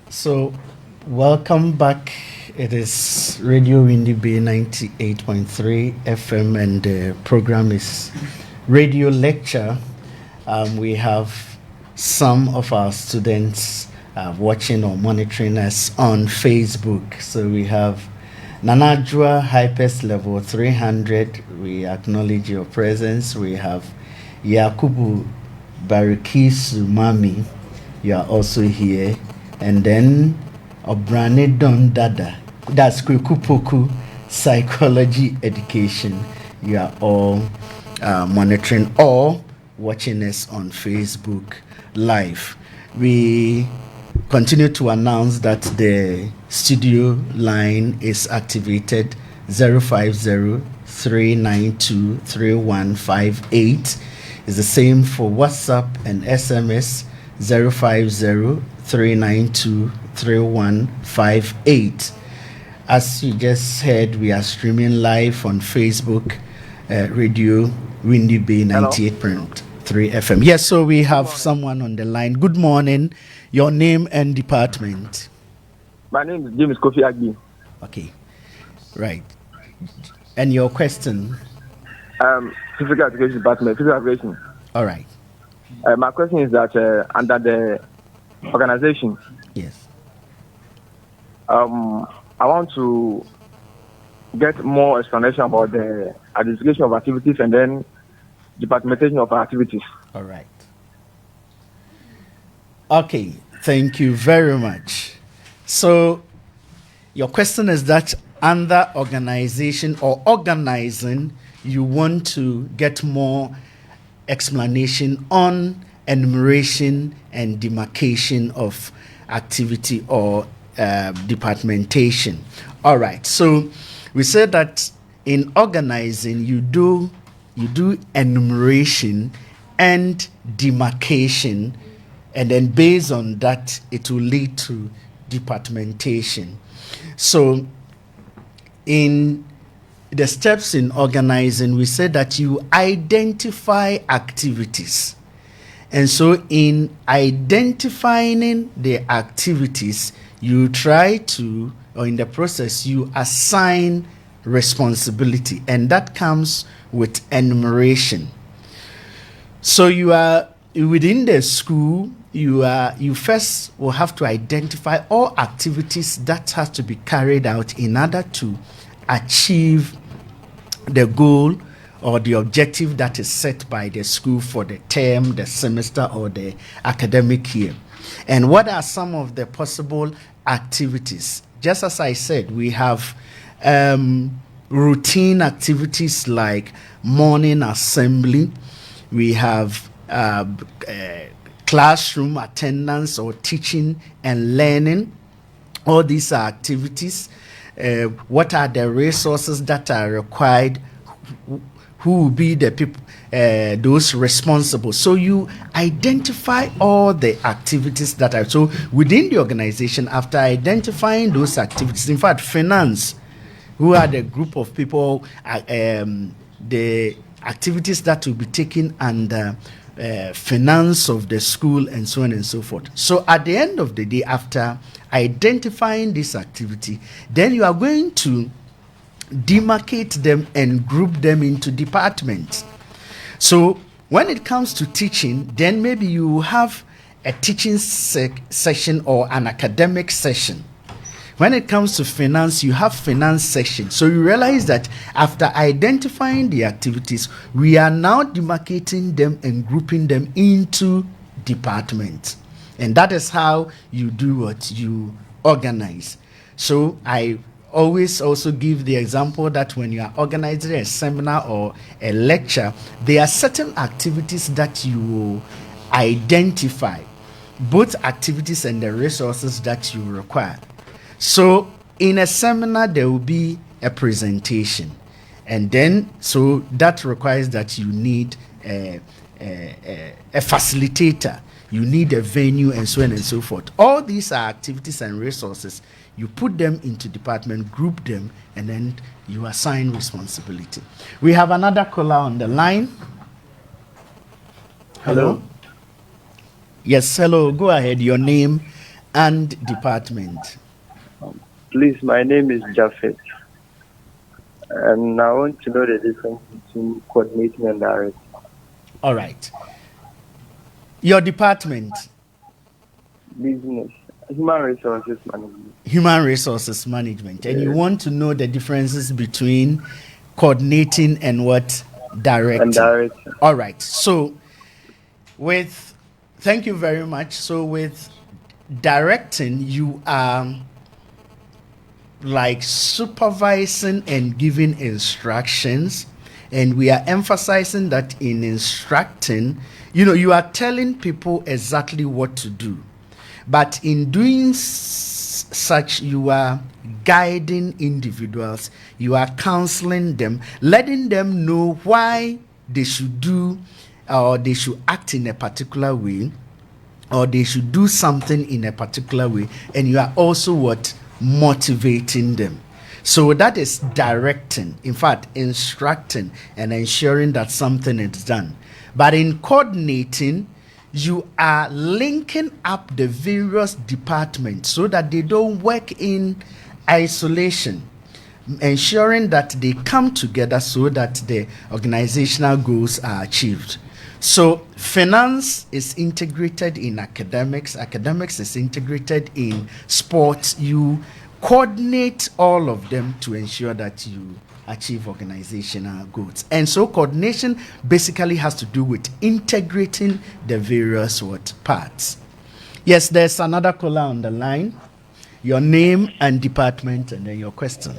So, welcome back. It is Radio Winneb 98.3 FM, and the program is Radio Lecture. We have some of our students watching or monitoring us on Facebook. So, we have Nanajua Hypers Level 300. We acknowledge your presence. We have Yakubu Barikisu Mami. You are also here. And then Obrane Don Dada, that's Kukupoku Psychology Education. You are all monitoring or watching us on Facebook Live. We continue to announce that the studio line is activated 050-392-3158. It's the same for WhatsApp and SMS 050-392-3158. As you just heard, we are streaming live on Facebook, Radio Winneb 98.3 FM. Yes, so we have someone on the line. Good morning. Your name and department. My name is James Kofi Agbi. Okay, right. And your question? Physical Education Department, Physical Education. All right. My question is that under the organization, yes, I want to get more explanation about the identification of activities and then departmentation of activities. All right. Okay, thank you very much. So, your question is that under organization or organizing, you want to get more explanation on enumeration and demarcation of activity or departmentation. All right. So we said that in organizing, you do enumeration and demarcation, and then based on that, it will lead to departmentation. So in the steps in organizing, we said that you identify activities. And so in identifying the activities, you try to, or in the process, you assign responsibility. And that comes with enumeration. So you are within the school, you first will have to identify all activities that have to be carried out in order to achieve the goal or the objective that is set by the school for the term, the semester, or the academic year. And what are some of the possible activities? Just as I said, we have routine activities like morning assembly. We have classroom attendance or teaching and learning. All these are activities. What are the resources that are required? Who will be the people, those responsible? So you identify all the activities that are so within the organization. After identifying those activities, in fact, finance, who are the group of people, the activities that will be taken under finance of the school, and so on and so forth. So at the end of the day, after identifying this activity, then you are going to demarcate them and group them into departments. So when it comes to teaching, then maybe you have a teaching session or an academic session. When it comes to finance, you have finance section. So you realize that after identifying the activities, we are now demarcating them and grouping them into departments. And that is how you do what you organize. So I always also give the example that when you are organizing a seminar or a lecture, there are certain activities that you will identify, both activities and the resources that you require. So in a seminar, there will be a presentation. And then, so that requires that you need a facilitator, you need a venue, and so on and so forth. All these are activities and resources. You put them into department, group them, and then you assign responsibility. We have another caller on the line. Hello? Yes, hello. Go ahead. Your name and department. Please, my name is Japheth, and I want to know the difference between coordinating and directing. All right. Your department? Business, human resources management. Human resources management. And you want to know the differences between coordinating and what? Directing. And directing. All right. So, thank you very much. So, with directing, you are like supervising and giving instructions. And we are emphasizing that in instructing, you are telling people exactly what to do. But in doing such, you are guiding individuals, you are counseling them, letting them know why they should do or they should act in a particular way, or they should do something in a particular way, and you are also motivating them. So that is directing, in fact, instructing and ensuring that something is done. But in coordinating, you are linking up the various departments so that they don't work in isolation, ensuring that they come together so that the organizational goals are achieved. So finance is integrated in academics is integrated in sports. You coordinate all of them to ensure that you achieve organizational goals. And so coordination basically has to do with integrating the various parts. Yes, there's another caller on the line. Your name and department, and then your question.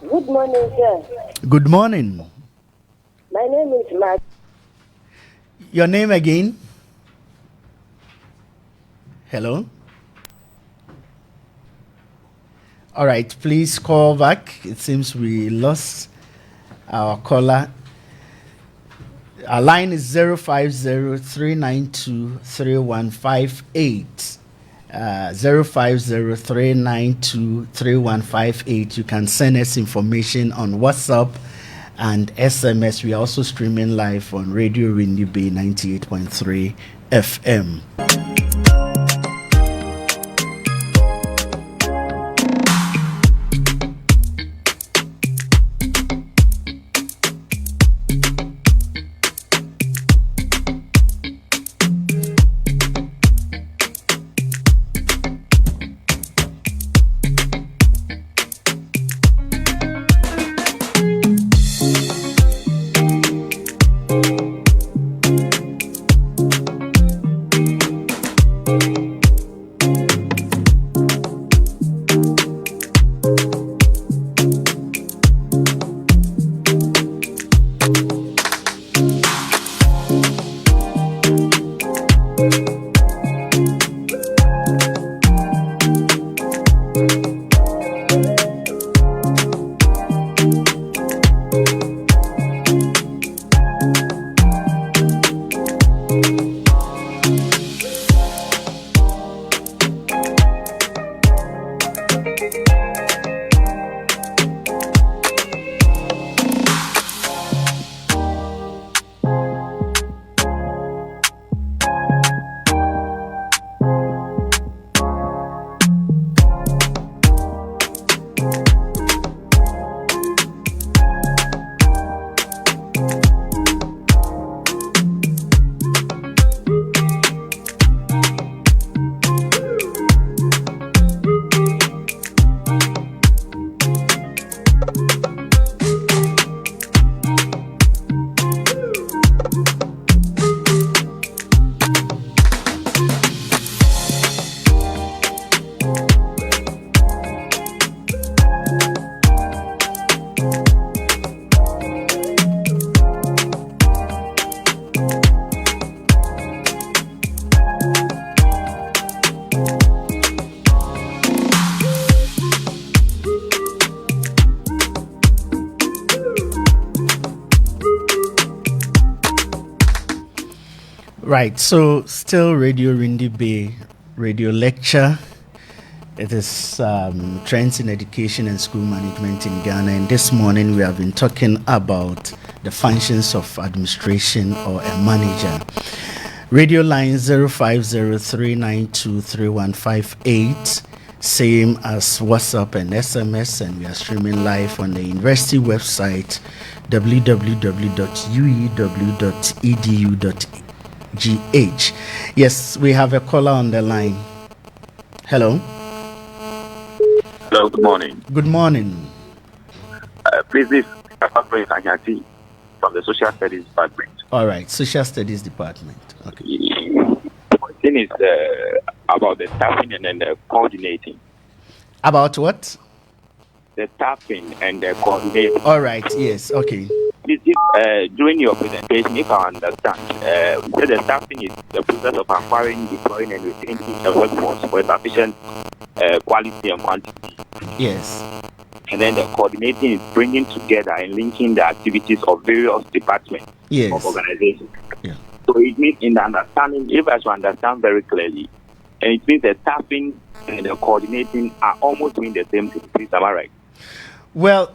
Good morning, sir. Good morning. My name is Mark. Your name again? Hello? All right, please call back. It seems we lost our caller. Our line is 050-392-3158. 050-392-3158. You can send us information on WhatsApp and SMS. We are also streaming live on Radio Winneb 98.3 FM. Right, so still Radio Winneb radio lecture. It is trends in education and school management in Ghana. And this morning we have been talking about the functions of administration or a manager. Radio line 0503923158. Same as WhatsApp and SMS, and we are streaming live on the university website www.uew.edu.gh. Yes, we have a caller on the line. Hello. Hello, good morning. Good morning. Please, this is Anyati from the Social Studies Department. All right, Social Studies Department. Okay. The thing is about the staffing and then the coordinating. About what? The staffing and the coordinating. All right, yes, okay. Please, during your presentation, if I understand, you said the staffing is the process of acquiring, deploying, and retaining the workforce for sufficient quality and quantity. Yes. And then the coordinating is bringing together and linking the activities of various departments of organizations. Yeah. So it means in the understanding, if I should understand very clearly, and it means the staffing and the coordinating are almost doing the same thing. Please, am I right? Well,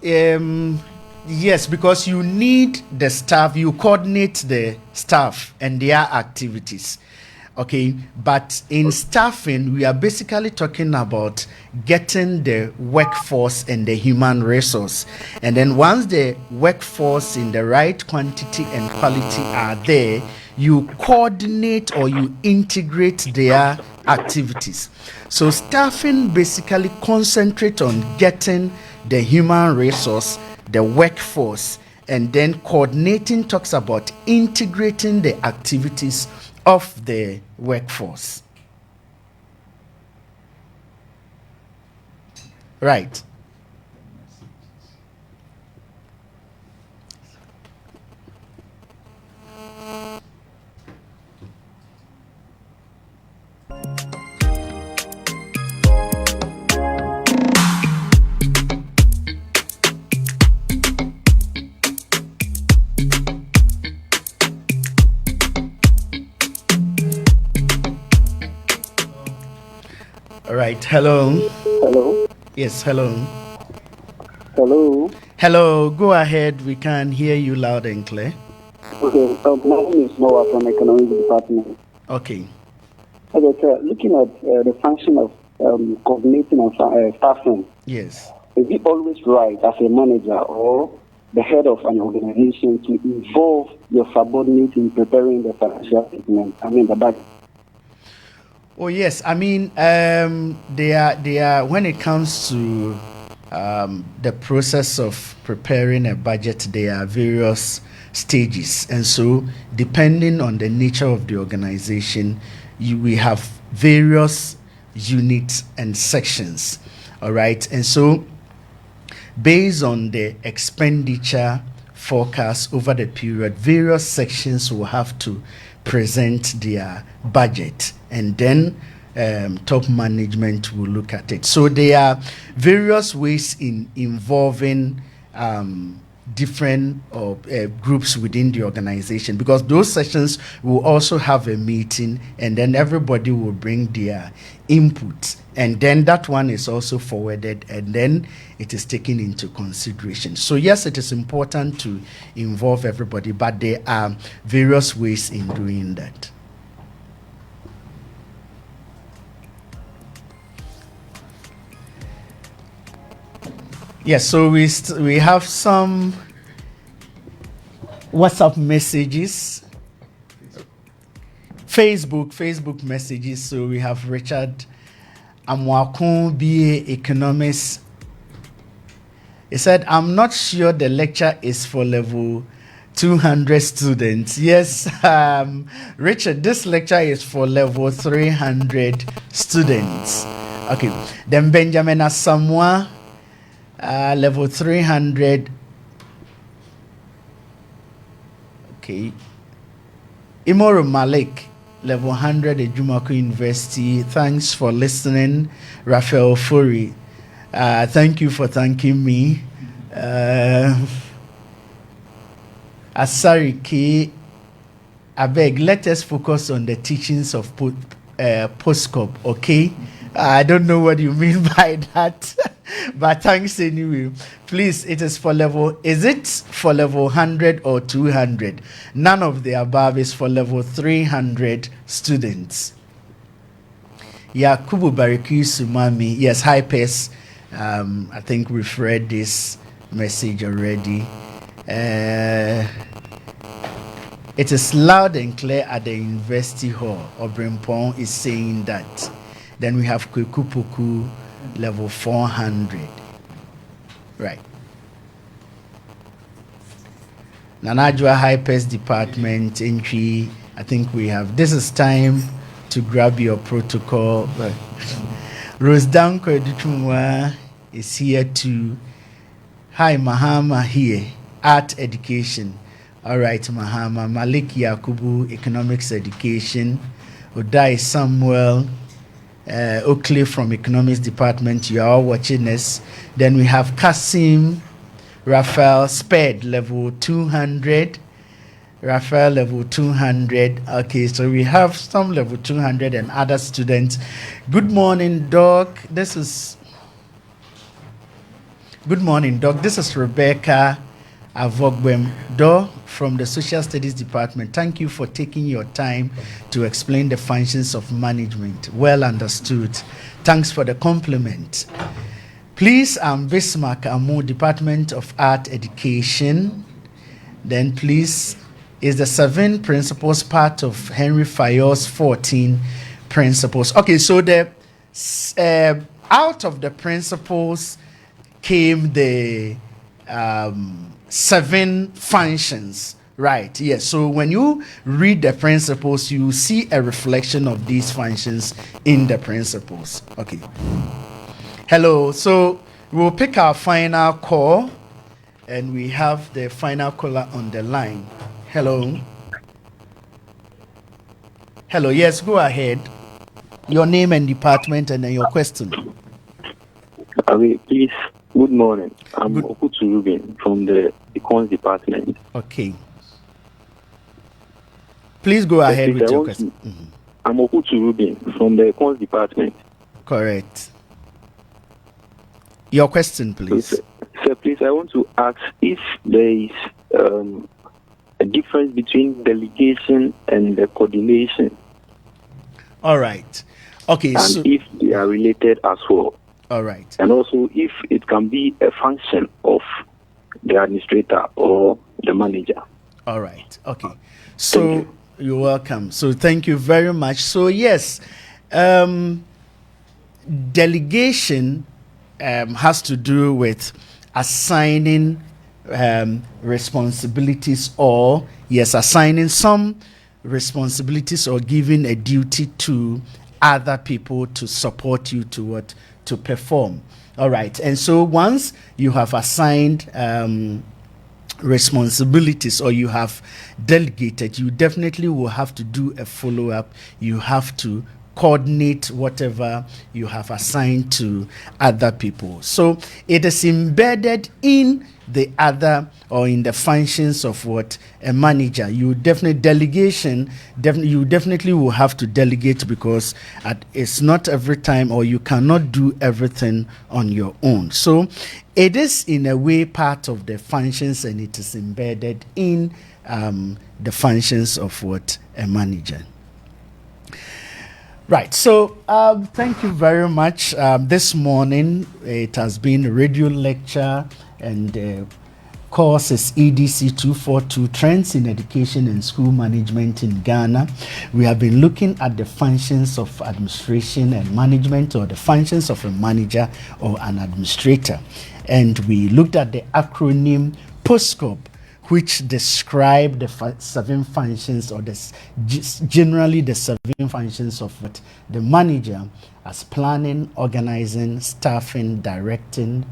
yes, because you need the staff, you coordinate the staff and their activities. Okay, but in staffing, we are basically talking about getting the workforce and the human resource. And then once the workforce in the right quantity and quality are there, you coordinate or you integrate their activities. So staffing basically concentrate on getting the human resource, the workforce, and then coordinating talks about integrating the activities of the workforce. Right. All right. Hello. Hello. Yes. Hello. Hello. Hello. Go ahead. We can hear you loud and clear. Okay. My name is Noah from Economics Department. Okay. Okay, sir. Looking at the function of coordinating and staffing, Yes. is it always right as a manager or the head of an organization to involve your subordinate in preparing the financial statement? I mean the budget. Oh yes, I mean they are when it comes to the process of preparing a budget, there are various stages, and so depending on the nature of the organization, we have various units and sections. All right, and so based on the expenditure forecast over the period, various sections will have to present their budget, and then top management will look at it. So there are various ways in involving different groups within the organization, because those sessions will also have a meeting, and then everybody will bring their input, and then that one is also forwarded, and then it is taken into consideration. So yes, it is important to involve everybody, but there are various ways in doing that. Yes, so we have some WhatsApp messages, Facebook messages. So we have Richard Amwakun, BA Economics. He said, I'm not sure the lecture is for level 200 students. Yes, Richard, this lecture is for level 300 students. Okay, then Benjamin Asamoah, level 300. Okay. Imoru Malik, level 100 at Jumako University. Thanks for listening. Raphael Furi, thank you for thanking me. Asari K, I beg, let us focus on the teachings of Postcop, okay? I don't know what you mean by that. But thanks anyway. Please, it is for level. Is it for level 100 or 200? None of the above is for level 300 students. Yakubu Bariku Sumami. Yes, hi, Pes. I think we've read this message already. It is loud and clear at the University Hall. Obrimpong is saying that. Then we have Kwekupuku, level 400. Right. Nanajua High Pest Department entry. I think we have. This is time to grab your protocol. Right. Rose Danko Edutumwa is here too. Hi, Mahama here. Art education. All right, Mahama. Malik Yakubu, economics education. Odai Samuel, Oakley from economics department. You are all watching us. Then we have Kasim Raphael Sped, level 200. Raphael, level 200. Okay, so we have some level 200 and other students. Good morning, Doc. Good morning, Doc. This is Rebecca Avogbem Do from the Social Studies Department. Thank you for taking your time to explain the functions of management. Well understood. Thanks for the compliment. Please, I'm Bismarck Amu, Department of Art Education. Then please, is the 7 principles part of Henry Fayol's 14 principles? Okay, so the out of the principles came the 7 functions, right? Yes. So when you read the principles, you see a reflection of these functions in the principles. Okay. Hello. So we'll pick our final call, and we have the final caller on the line. Hello. Hello. Yes, go ahead. Your name and department, and then your question. Okay, please. Good morning. I'm Okutu Ruben from the Econs department. Okay. Please go ahead with your question. I'm Okutu Ruben from the Econs department. Correct. Your question, please. Sir, please, I want to ask if there is a difference between delegation and the coordination. All right. Okay. And so if they are related as well. All right. And also if it can be a function of the administrator or the manager. All right. Okay. So you're welcome. So thank you very much. So yes, delegation has to do with assigning responsibilities, or yes, assigning some responsibilities or giving a duty to other people to support you to perform. All right. And so once you have assigned responsibilities or you have delegated, you definitely will have to do a follow-up. You have to coordinate whatever you have assigned to other people. So it is embedded in the other or in the functions of what a manager. You definitely you definitely will have to delegate, because it's not every time, or you cannot do everything on your own. So it is in a way part of the functions, and it is embedded in the functions of what a manager. Right, so thank you very much. This morning it has been a radio lecture, and the course is EDC 242, Trends in Education and School Management in Ghana. We have been looking at the functions of administration and management, or the functions of a manager or an administrator. And we looked at the acronym POSCOP, which describe the 7 functions, or generally the 7 functions of what the manager, as planning, organizing, staffing, directing,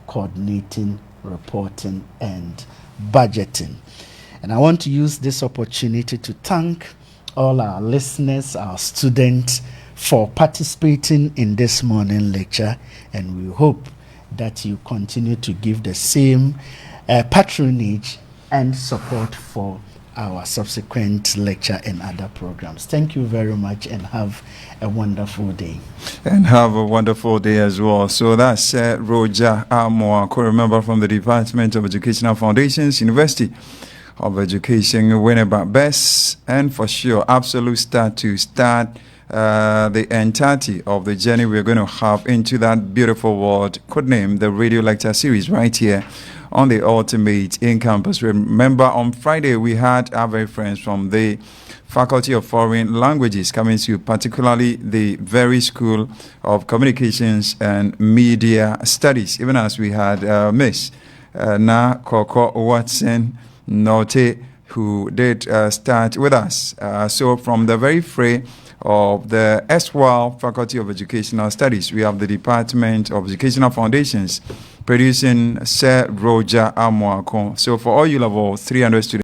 coordinating, reporting, and budgeting. And I want to use this opportunity to thank all our listeners, our students, for participating in this morning lecture, and we hope that you continue to give the same patronage and support for our subsequent lecture and other programs. Thank you very much and have a wonderful day. And have a wonderful day as well. So that's Roger Amoa, co-member from the Department of Educational Foundations, University of Education, Winneb Best, and for sure, absolute start the entirety of the journey we're going to have into that beautiful world, codenamed the Radio Lecture Series, right here on the Ultimate in Campus. Remember, on Friday, we had our very friends from the Faculty of Foreign Languages coming to particularly the very School of Communications and Media Studies, even as we had Miss Na Koko Watson Note, who did start with us. So from the very fray of the SWAL Faculty of Educational Studies, we have the Department of Educational Foundations producing Sir Roger Amoako. So for all you level 300 students,